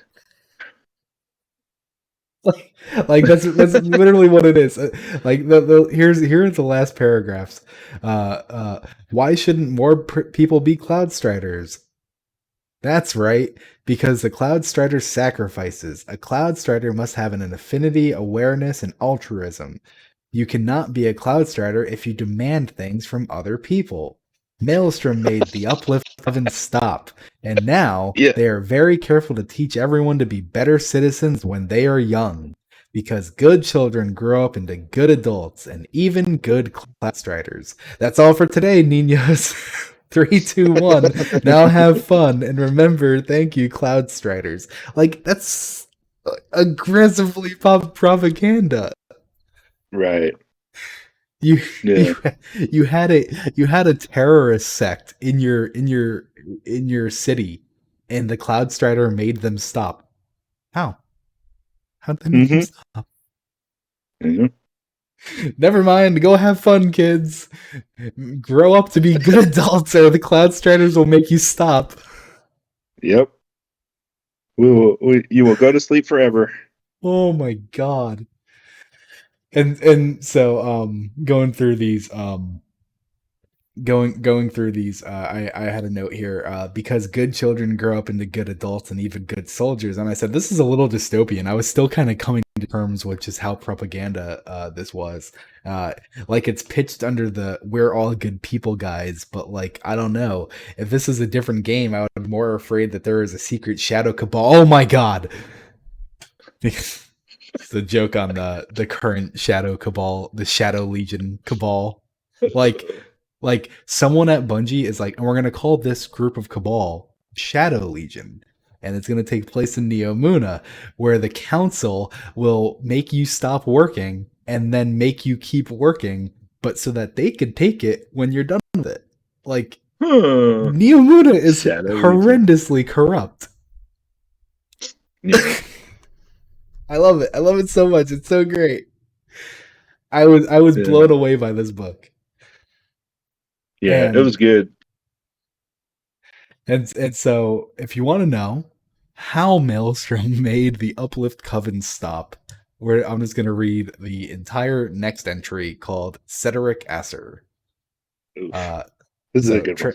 Like that's literally what it is. Like here are the last paragraphs. Why shouldn't more people be Cloud Striders? That's right, because the Cloud Strider sacrifices. A Cloud Strider must have an affinity, awareness, and altruism. You cannot be a Cloud Strider if you demand things from other people. Maelstrom made the uplift oven stop, and now Yeah. they are very careful to teach everyone to be better citizens when they are young. Because good children grow up into good adults and even good Cloud Striders. That's all for today, Ninos. 3, 2, 1. Now have fun and remember, thank you, Cloud Striders. Like that's aggressively propaganda. Right. You Yeah. you you had a terrorist sect in your city, and the Cloud Strider made them stop. How? How did they make them Mm-hmm. stop? Mm-hmm. Never mind. Go have fun, kids. Grow up to be good adults, or the Cloud Striders will make you stop. Yep. You will go to sleep forever. Oh my god. And so going through these going through these I had a note here because good children grow up into good adults and even good soldiers, and I said this is a little dystopian. I was still kind of coming to terms with just how propaganda this was, uh like it's pitched under the we're all good people guys, but like I don't know, if this is a different game I would be more afraid that there is a secret shadow cabal. Oh my god. It's a joke on the current Shadow Cabal, the Shadow Legion Cabal. Like like someone at Bungie is like, and we're gonna call this group of Cabal Shadow Legion. And it's gonna take place in Neomuna, where the council will make you stop working and then make you keep working, but so that they can take it when you're done with it. Like Huh. Neomuna is Shadow Legion. horrendously corrupt. Yeah. I love it. I love it so much. It's so great. I was Yeah. blown away by this book. Yeah. It And was good. and so if you want to know how Maelstrom made the Uplift Coven stop, where I'm just gonna read the entire next entry called Cedric Asser. Oof. Uh This is a so good one.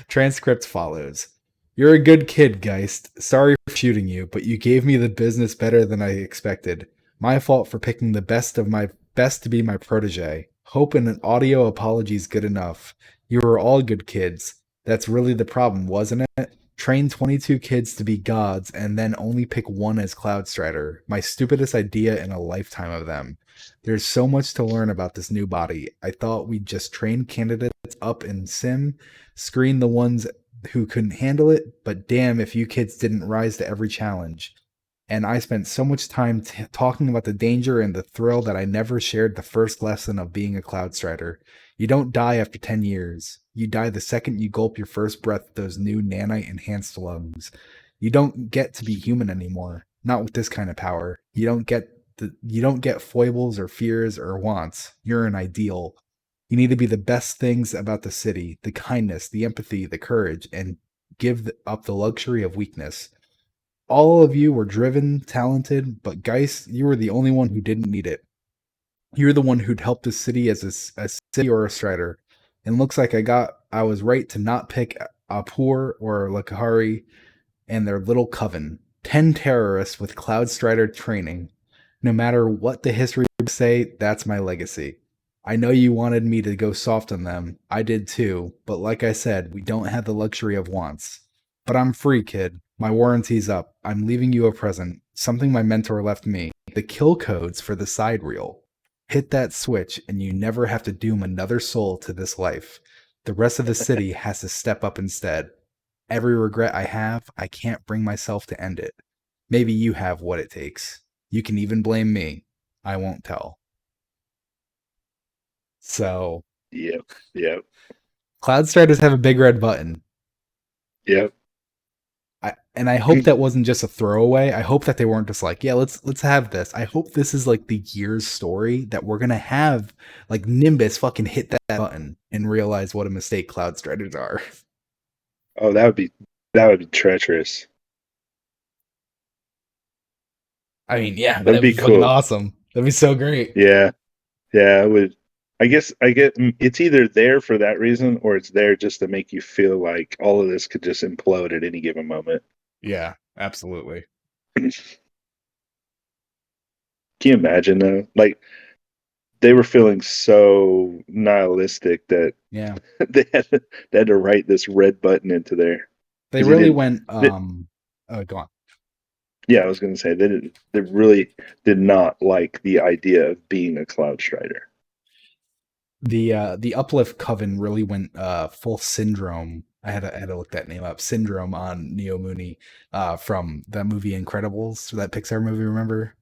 transcript follows. You're a good kid, Geist. Sorry for shooting you, but you gave me the business better than I expected. My fault for picking the best to be my protege. Hope and an audio apology's good enough. You were all good kids. That's really the problem, wasn't it? Train 22 kids to be gods and then only pick one as Cloud Strider. My stupidest idea in a lifetime of them. There's so much to learn about this new body. I thought we'd just train candidates up in sim, screen the ones who couldn't handle it, but damn if you kids didn't rise to every challenge. And I spent so much time talking about the danger and the thrill that I never shared the first lesson of being a Cloud Strider. You don't die after 10 years. You die the second you gulp your first breath with those new nanite enhanced lungs. You don't get to be human anymore. Not with this kind of power. You don't get foibles or fears or wants. You're an ideal. You need to be the best things about the city, the kindness, the empathy, the courage, and give up the luxury of weakness. All of you were driven, talented, but Geist, you were the only one who didn't need it. You're the one who'd helped the city as a city or a strider. And looks like I was right to not pick Apur or Lakahari and their little coven. 10 terrorists with Cloud Strider training. No matter what the history books say, that's my legacy. I know you wanted me to go soft on them. I did too, but like I said, we don't have the luxury of wants. But I'm free, kid. My warranty's up. I'm leaving you a present, something my mentor left me. The kill codes for the side reel. Hit that switch, and you never have to doom another soul to this life. The rest of the city has to step up instead. Every regret I have, I can't bring myself to end it. Maybe you have what it takes. You can even blame me. I won't tell. So, Yep. Yep. Cloud Striders have a big red button. Yep. And I hope that wasn't just a throwaway. I hope that they weren't just like, yeah, let's have this. I hope this is like the year's story that we're gonna have like Nimbus fucking hit that button and realize what a mistake Cloud Striders are. Oh, that would be treacherous. I mean, yeah, That'd that'd be be fucking cool. awesome. That'd be so great. Yeah. Yeah, I would. I get it's either there for that reason or it's there just to make you feel like all of this could just implode at any given moment. Yeah, absolutely. Can you imagine though? Like they were feeling so nihilistic that Yeah. they had to write this red button into there They because they really didn't. went They, go on. yeah, I was going to say they didn't. They really did not like the idea of being a Cloud Strider. The Uplift Coven really went full Syndrome. I had to look that name up. Syndrome on Neomuni from the movie Incredibles, that Pixar movie, remember?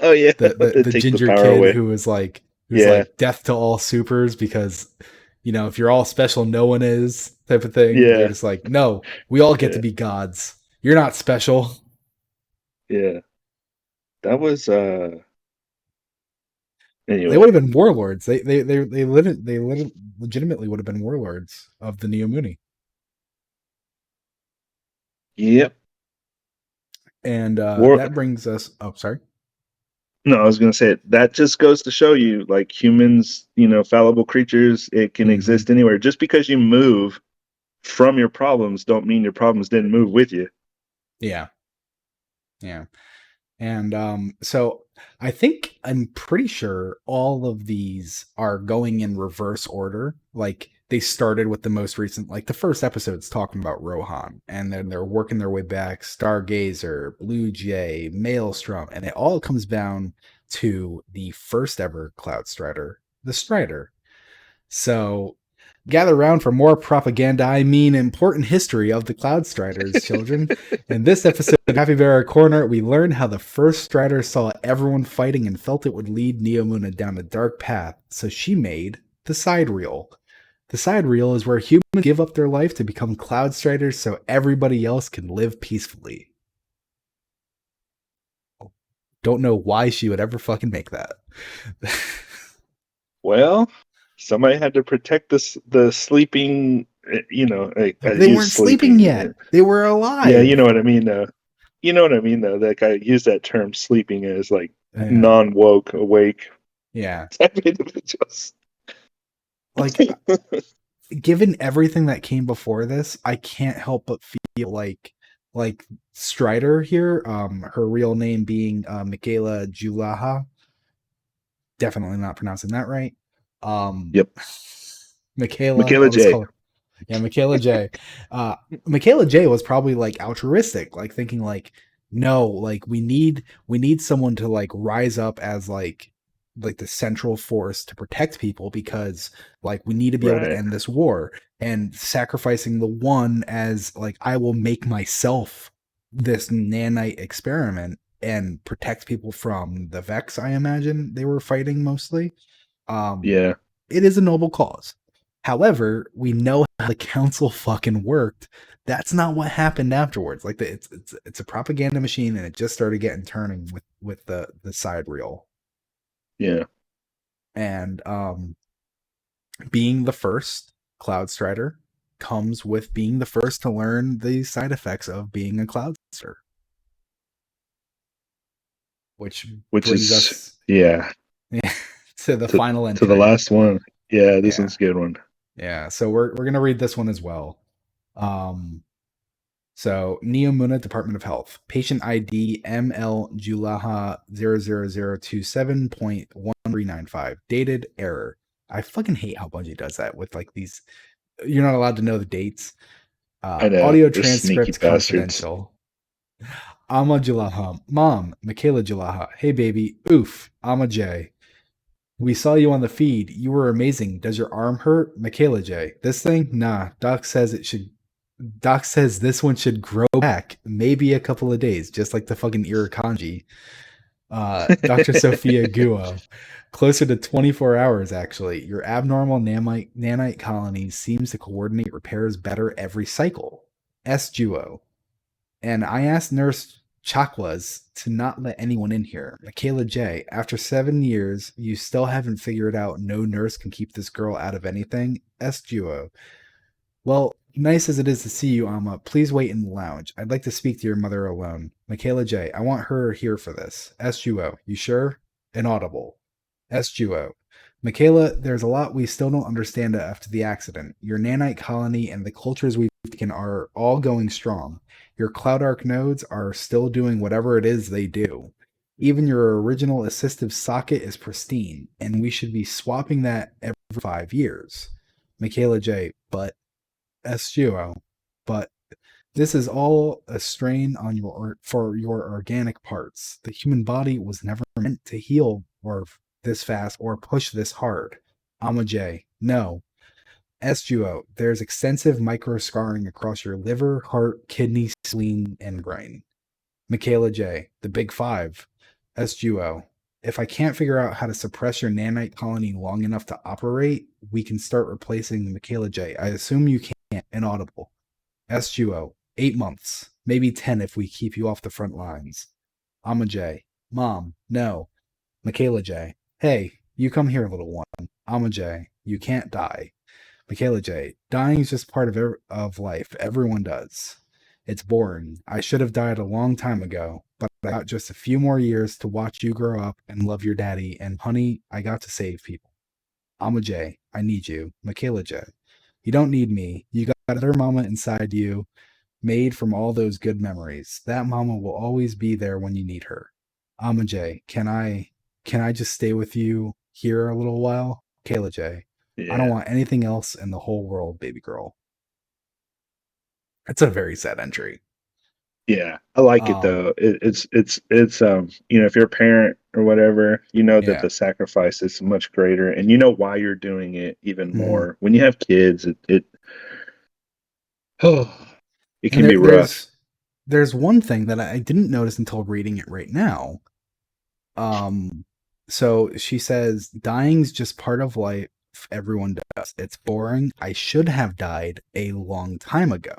Oh yeah, The to take the ginger power kid away. who was like Yeah, death to all supers because if you're all special, no one is type of thing. They're yeah, just like, no, we all get to yeah, be gods. You're not special. yeah. That was They would anyway. have been warlords. They legitimately would have been warlords of the Neomuni. Yep. And War. that brings us. Oh, sorry. No, I was going to say that just goes to show you, like humans, fallible creatures, it can Hmm. exist anywhere. Just because you move from your problems, don't mean your problems didn't move with you. Yeah, yeah. And so I'm pretty sure all of these are going in reverse order. Like they started with the most recent, like the first episode's talking about Rohan, and then they're working their way back. Stargazer, Blue Jay, Maelstrom, and it all comes down to the first ever Cloud Strider, the Strider. So gather round for more propaganda, I mean important history of the Cloud Striders, children. In this episode of Capybara Corner, we learn how the first Strider saw everyone fighting and felt it would lead Neomuna down a dark path, so she made the side reel. The side reel is where humans give up their life to become Cloud Striders so everybody else can live peacefully. Don't know why she would ever fucking make that. Well, somebody had to protect the sleeping. I They use weren't sleeping sleeping. yet. They were Yeah, you know alive. what I mean. You know what I mean, though. Like I use that term sleeping as like Yeah. non-woke, awake Yeah. type individuals. Like given everything that came before this, I can't help but feel like Strider here, her real name being Michaela Julaha, definitely not pronouncing that right. Um Yep. Michaela, Michaela I'll just J. call her, yeah, Michaela J. Uh Michaela J was probably like altruistic, like thinking like, no, like we need someone to like rise up as like the central force to protect people because like we need to be able to Right. end this war, and sacrificing the one as like I will make myself this nanite experiment and protect people from the Vex, I imagine they were fighting mostly. um Yeah. it is a noble cause. However, we know how the council fucking worked. That's not what happened afterwards. Like it's a propaganda machine, and it just started getting turning with the side reel. Yeah. And being the first Cloud Strider comes with being the first to learn the side effects of being a Cloud Strider, which Which brings is us yeah to the to final to the entry. last one. Yeah, this Yeah, one's a good one. yeah. So we're gonna read this one as well. Um, So, Neomuna Department of Health. Patient ID ML Julaha 00027.1395. Dated error. I fucking hate how Bungie does that with like these. You're not allowed to know the dates. I know Audio they're sneaky transcript bastards. confidential. Amma Julaha. Mom, Michaela Julaha. Hey baby. Oof. Amma J. We saw you on the feed. You were amazing. Does your arm hurt? Michaela J. This thing? Nah. Doc says it should. Doc says this one should grow back. Maybe a couple of days, just like the fucking Irukandji. Dr. Sophia Guo. Closer to 24 hours, actually. Your abnormal nanite colony seems to coordinate repairs better every cycle. S. Duo. And I asked Nurse Chakwas to not let anyone in here. Michaela J. After 7 years, you still haven't figured out no nurse can keep this girl out of anything? S. Duo. Well, nice as it is to see you, Alma, please wait in the lounge. I'd like to speak to your mother alone. Michaela J. I want her here for this. SGO. You sure? Inaudible. SGO. Michaela, there's a lot we still don't understand after the accident. Your nanite colony and the cultures we've taken are all going strong. Your Cloud Arc nodes are still doing whatever it is they do. Even your original assistive socket is pristine, and we should be swapping that every 5 years. Michaela J. But SGO, but this is all a strain on for your organic parts. The human body was never meant to heal or this fast or push this hard. Amma J. No. SGO. There's extensive micro scarring across your liver, heart, kidney, spleen, and brain. Michaela J. The Big Five. SGO. If I can't figure out how to suppress your nanite colony long enough to operate, we can start replacing Michaela J. I assume you can't. Inaudible. SGO. 8 months. Maybe 10 if we keep you off the front lines. Amma J. Mom. No. Michaela J. Hey, you come here, little one. Amma J. You can't die. Michaela J. Dying is just part of life. Everyone does. It's boring. I should have died a long time ago, but I got just a few more years to watch you grow up and love your daddy, and honey, I got to save people. Amma J. I need you. Michaela J. You don't need me. You got another mama inside you, made from all those good memories. That mama will always be there when you need her. Amma J. Can I just stay with you here a little while? Kayla J. I don't Yeah, want anything else in the whole world, baby girl. It's a very sad entry. yeah. I like it Um, though. It's you know, if you're a parent or whatever, you know that yeah. the sacrifice is much greater, and you know why you're doing it even Mhm. more. When you have kids, it oh, it And can there, be rough. there's one thing that I didn't notice until reading it right now. Um, so she says, dying's just part of life. Everyone does. It's boring. I should have died a long time ago.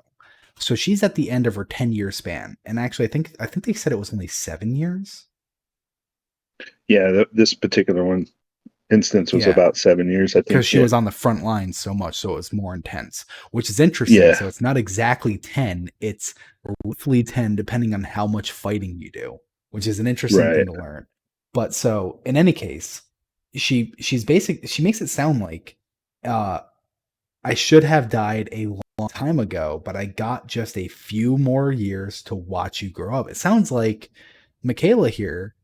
So she's at the end of her 10-year span. And actually I think they said it was only 7 years. Yeah, this particular one instance was Yeah. about 7 years, I Because think. she Yeah, was on the front lines so much, so it was more intense, which is interesting. yeah, So it's not exactly 10, it's roughly 10, depending on how much fighting you do, which is an interesting thing right. to learn. But so in any case, she makes it sound like uh I should have died a long time ago, but I got just a few more years to watch you grow up. It sounds like Michaela here,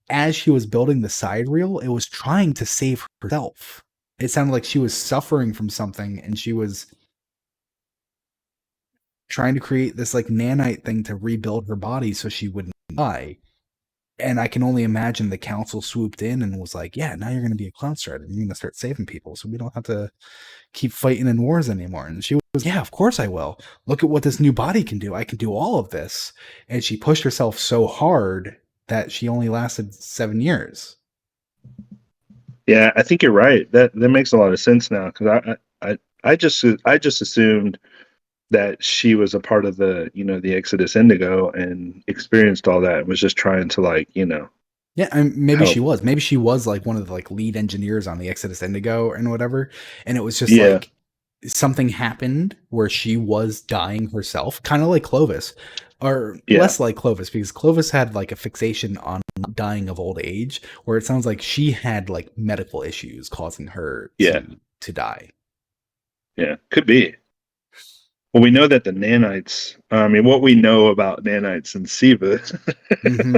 as she was building the side reel, it was trying to save herself. It sounded like she was suffering from something and she was trying to create this like nanite thing to rebuild her body so she wouldn't die. And I can only imagine the council swooped in and was like, yeah, now you're going to be a cloud strider. You're going to start saving people. So we don't have to keep fighting in wars anymore. And she was, yeah, of course I will. Look at what this new body can do. I can do all of this. And she pushed herself so hard that she only lasted 7 years. Yeah, I think you're right. That makes a lot of sense now because I just assumed that she was a part of the the Exodus Indigo and experienced all that and was just trying to Yeah, and maybe she help. was. Maybe she was like one of the like lead engineers on the Exodus Indigo and whatever. And it was just Yeah, like something happened where she was dying herself, kind of like Clovis, or yeah, less like Clovis, because Clovis had like a fixation on dying of old age, where it sounds like she had like medical issues causing her yeah, to die. yeah. Could be. Well, we know that the nanites, I mean, what we know about nanites and Siva, Hmm.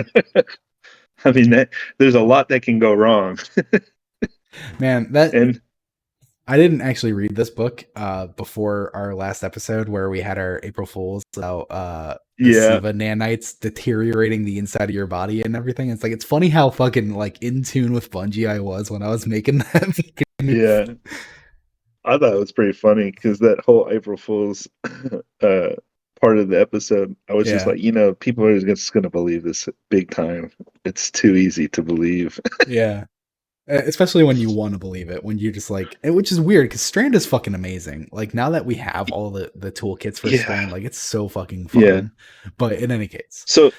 I mean, there's a lot that can go wrong. Man, that And I didn't actually read this book before our last episode where we had our April Fools about the yeah, Siva nanites deteriorating the inside of your body and everything. It's like it's funny how fucking like in tune with Bungie I was when I was making that. yeah. I thought it was pretty funny because that whole April Fool's uh, part of the episode, I was just Yeah. like, people are just going to believe this big time. It's too easy to believe. Yeah. Especially when you want to believe it, when you're just like, which is weird because Strand is fucking amazing. Like now that we have all the toolkits for Strand, Yeah, like it's so fucking yeah. fun. But in any case, So,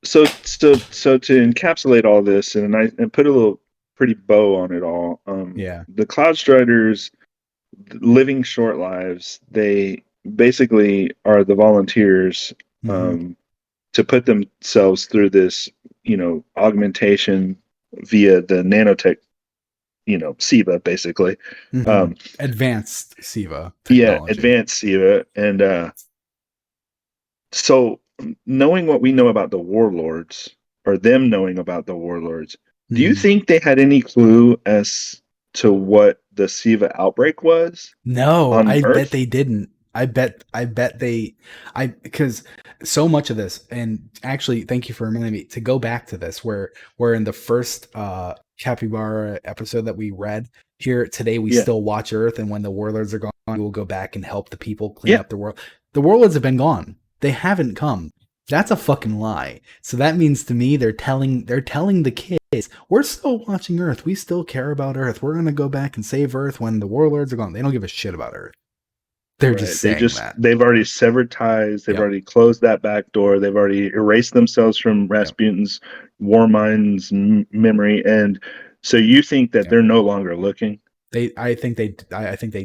so to encapsulate all this and put a little pretty bow on it all, yeah. the Cloud Striders living short lives. They basically are the volunteers Hmm. um, to put themselves through this, augmentation via the nanotech, SIVA, basically. Hmm. Um, Advanced Siva yeah, technology. advanced SIVA. And so, knowing what we know about the warlords, or them knowing about the warlords, do you Hmm. think they had any clue as to what the SIVA outbreak was No, on I bet Earth? they didn't. I bet they, because so much of this, and actually, thank you for reminding me to go back to this, where in the first Capybara episode that we read here today, we Yeah, still watch Earth, and when the warlords are gone, we will go back and help the people clean yeah. up the world. The warlords have been gone. They haven't come. That's a fucking lie. So that means to me they're telling the kids, we're still watching Earth. We still care about Earth. We're gonna go back and save Earth when the warlords are gone. They don't give a shit about Earth. They're just Right. saying that. They've already severed ties. They've Yep. already closed that back door. They've already erased themselves from Yep. Rasputin's war mind's memory. And so you think that Yep. they're no longer looking? I think they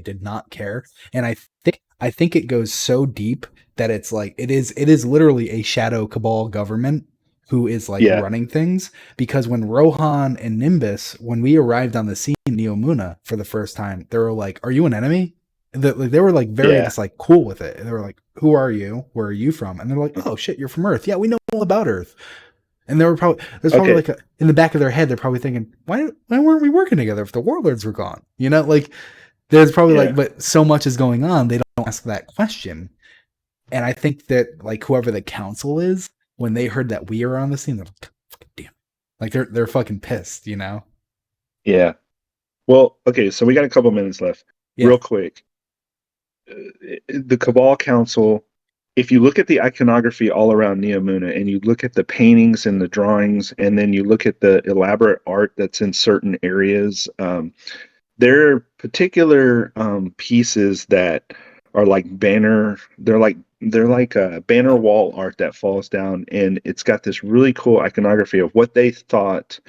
did not care, and I think it goes so deep that it's like it is literally a shadow cabal government who is like Yeah. running things, because when Rohan and Nimbus, when we arrived on the scene, Neomuna for the first time, they were like, "Are you an enemy?" And they were like very Yeah. just like cool with it. And they were like, "Who are you? Where are you from?" And they're like, "Oh Uh-huh. shit, you're from Earth. Yeah, we know all about Earth." And there's probably Okay. like in the back of their head, they're probably thinking, why weren't we working together if the warlords were gone? Like there's probably like, Yeah. but so much is going on, they don't ask that question. And I think that like whoever the council is, when they heard that we are on the scene, they're like, fucking damn, like they're fucking pissed. Yeah. Well, okay. So we got a couple minutes left. Yeah. Real quick. The Cabal Council, if you look at the iconography all around Neomuna and you look at the paintings and the drawings, and then you look at the elaborate art that's in certain areas, there are particular pieces that are like they're like a banner wall art that falls down, and it's got this really cool iconography of what they thought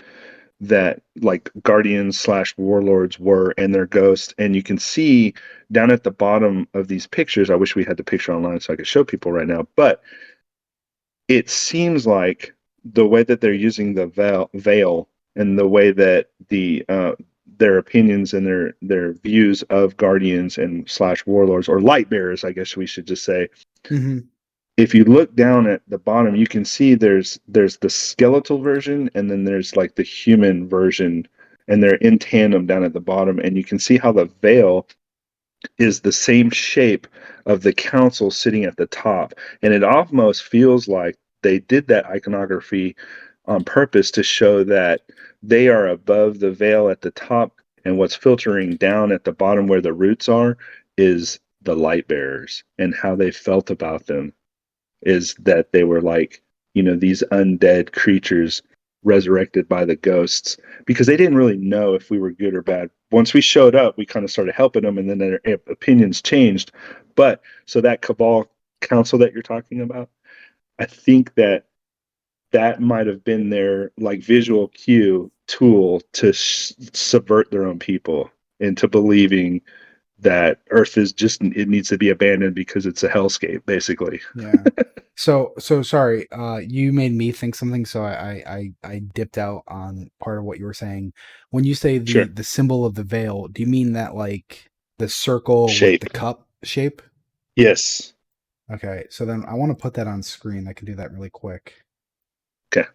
that like guardians slash warlords were and their ghosts. And you can see down at the bottom of these pictures, I wish we had the picture online so I could show people right now, but it seems like the way that they're using the veil and the way that their opinions and their views of guardians and slash warlords, or light bearers, I guess we should just say, Mm-hmm. if you look down at the bottom, you can see there's the skeletal version and then there's like the human version, and they're in tandem down at the bottom. And you can see how the veil is the same shape of the council sitting at the top. And it almost feels like they did that iconography on purpose to show that they are above the veil at the top, and what's filtering down at the bottom where the roots are is the light bearers, and how they felt about them is that they were like, these undead creatures resurrected by the ghosts, because they didn't really know if we were good or bad. Once we showed up, we kind of started helping them, and then their opinions changed. But so that Cabal Council that you're talking about, I think that might have been their like visual cue tool to subvert their own people into believing that Earth is just, it needs to be abandoned because it's a hellscape, basically. Yeah. So sorry. You made me think something. So I dipped out on part of what you were saying. When you say the Sure. the symbol of the veil, do you mean that like the circle with Shape. the cup shape? Yes. Okay, so then I want to put that on screen. I can do that really quick. Okay.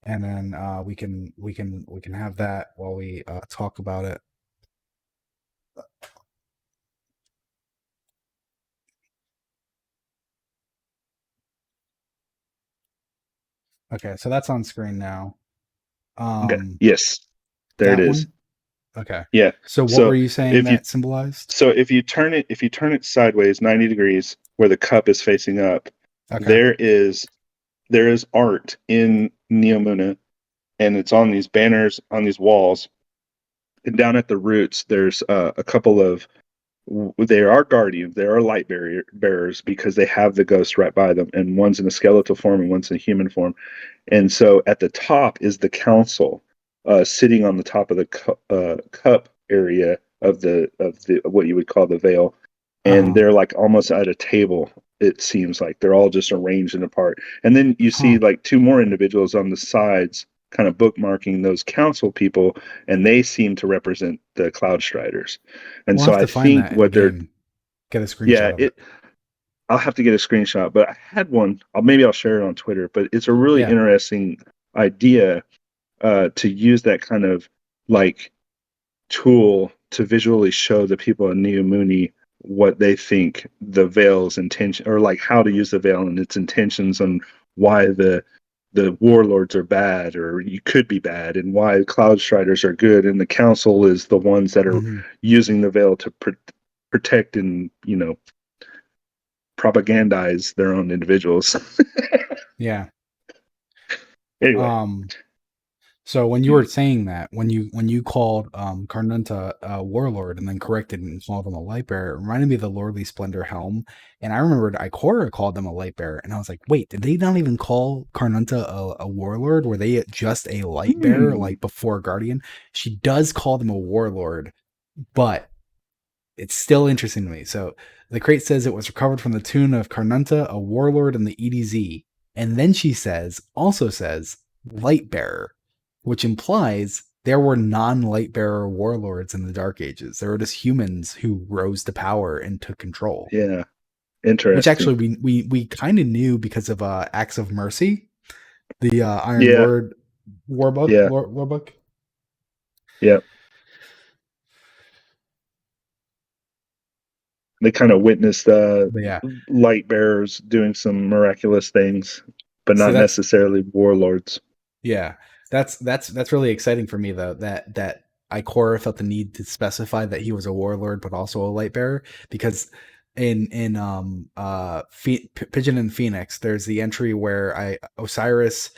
And then we can have that while we talk about it. Okay, so that's on screen now. Okay. Um, Yes. There it that is. one. Okay. Yeah. So what were So you saying if you that symbolized? if you turn it sideways 90 degrees where the cup is facing up, Okay. there is there is art in Neomuna, and it's on these banners on these walls. And down at the roots, there's a couple of they are guardians, they are light bearers because they have the ghost right by them, and one's in a skeletal form and one's in a human form. And so at the top is the council, sitting on the top of the cup area of the what you would call the veil, and Uh-huh. they're like almost at a table. It seems like they're all just arranged and apart. And then you Huh. see like two more individuals on the sides, kind of bookmarking those council people, and they seem to represent the Cloud Striders. And We'll so have I to find think that in what they're game. Get a yeah, screenshot of it. it I'll have to get a screenshot, but I had one. Maybe I'll share it on Twitter. But it's a really Yeah. interesting idea, to use that kind of like tool to visually show the people in Neomuni what they think the veil's intention, or like how to use the veil and its intentions, and why the warlords are bad, or you could be bad, and why Cloud Striders are good, and the council is the ones that are Hmm. using the veil to protect and propagandize their own individuals. Yeah. Anyway, Um, so when you were saying that, when you called Carnunta a warlord and then corrected and called him a light bearer, it reminded me of the Lordly Splendor helm. And I remembered Ikora called them a light bearer, and I was like, wait, did they not even call Carnunta a warlord? Were they just a light bearer hmm. like before Guardian? She does call them a warlord, but it's still interesting to me. So the crate says it was recovered from the tomb of Carnunta, a warlord in the EDZ. And then she also says, light bearer, which implies there were non-light bearer warlords in the Dark Ages. There were just humans who rose to power and took control. Yeah, Which actually interesting. we kind of knew because of Acts of Mercy, the Iron Yeah, Lord warbook. yeah, Warbook. yeah. They kind of witnessed But yeah, light bearers doing some miraculous things, but so not that's necessarily warlords. yeah, that's really exciting for me though. That Ikora felt the need to specify that he was a warlord, but also a light bearer, because Pigeon and Phoenix, there's the entry where I Osiris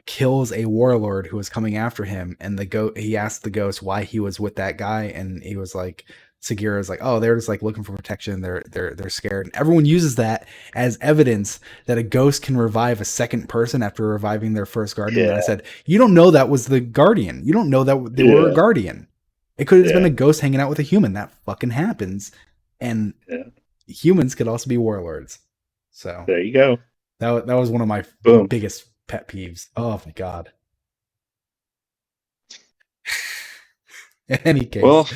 kills a warlord who was coming after him, and he asked the ghost why he was with that guy, and he was like. Sagira's like, oh, they're just like looking for protection. They're scared. And everyone uses that as evidence that a ghost can revive a second person after reviving their first guardian. And I Yeah, said, you don't know that was the guardian. You don't know that they were a yeah, guardian. It could have been yeah, a ghost hanging out with a human. That fucking happens. And yeah. humans could also be warlords. So There you go. that was one of my Boom. biggest pet peeves. Oh my god. In any case, Well,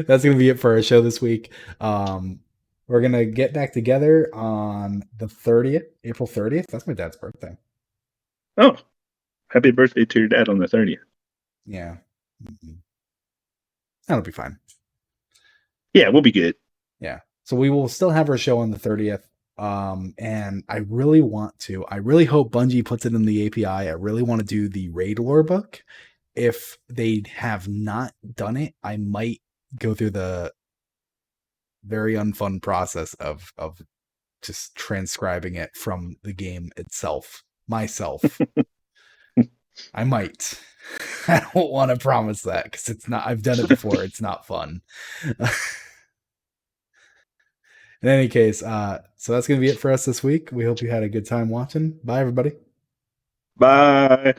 that's gonna be it for our show this week. We're gonna get back together on the 30th, April 30th. That's my dad's birthday. oh, happy birthday to your dad on the 30th. Yeah. That'll be fine. Yeah, we'll be good. Yeah. So we will still have our show on the 30th. And I really hope Bungie puts it in the API. I really want to do the raid lore book. If they have not done it, I might go through the very unfun process of just transcribing it from the game itself myself. I might. I don't want to promise that because it's not. I've done it before. It's not fun. In any case, so that's gonna be it for us this week. We hope you had a good time watching. Bye, everybody. Bye.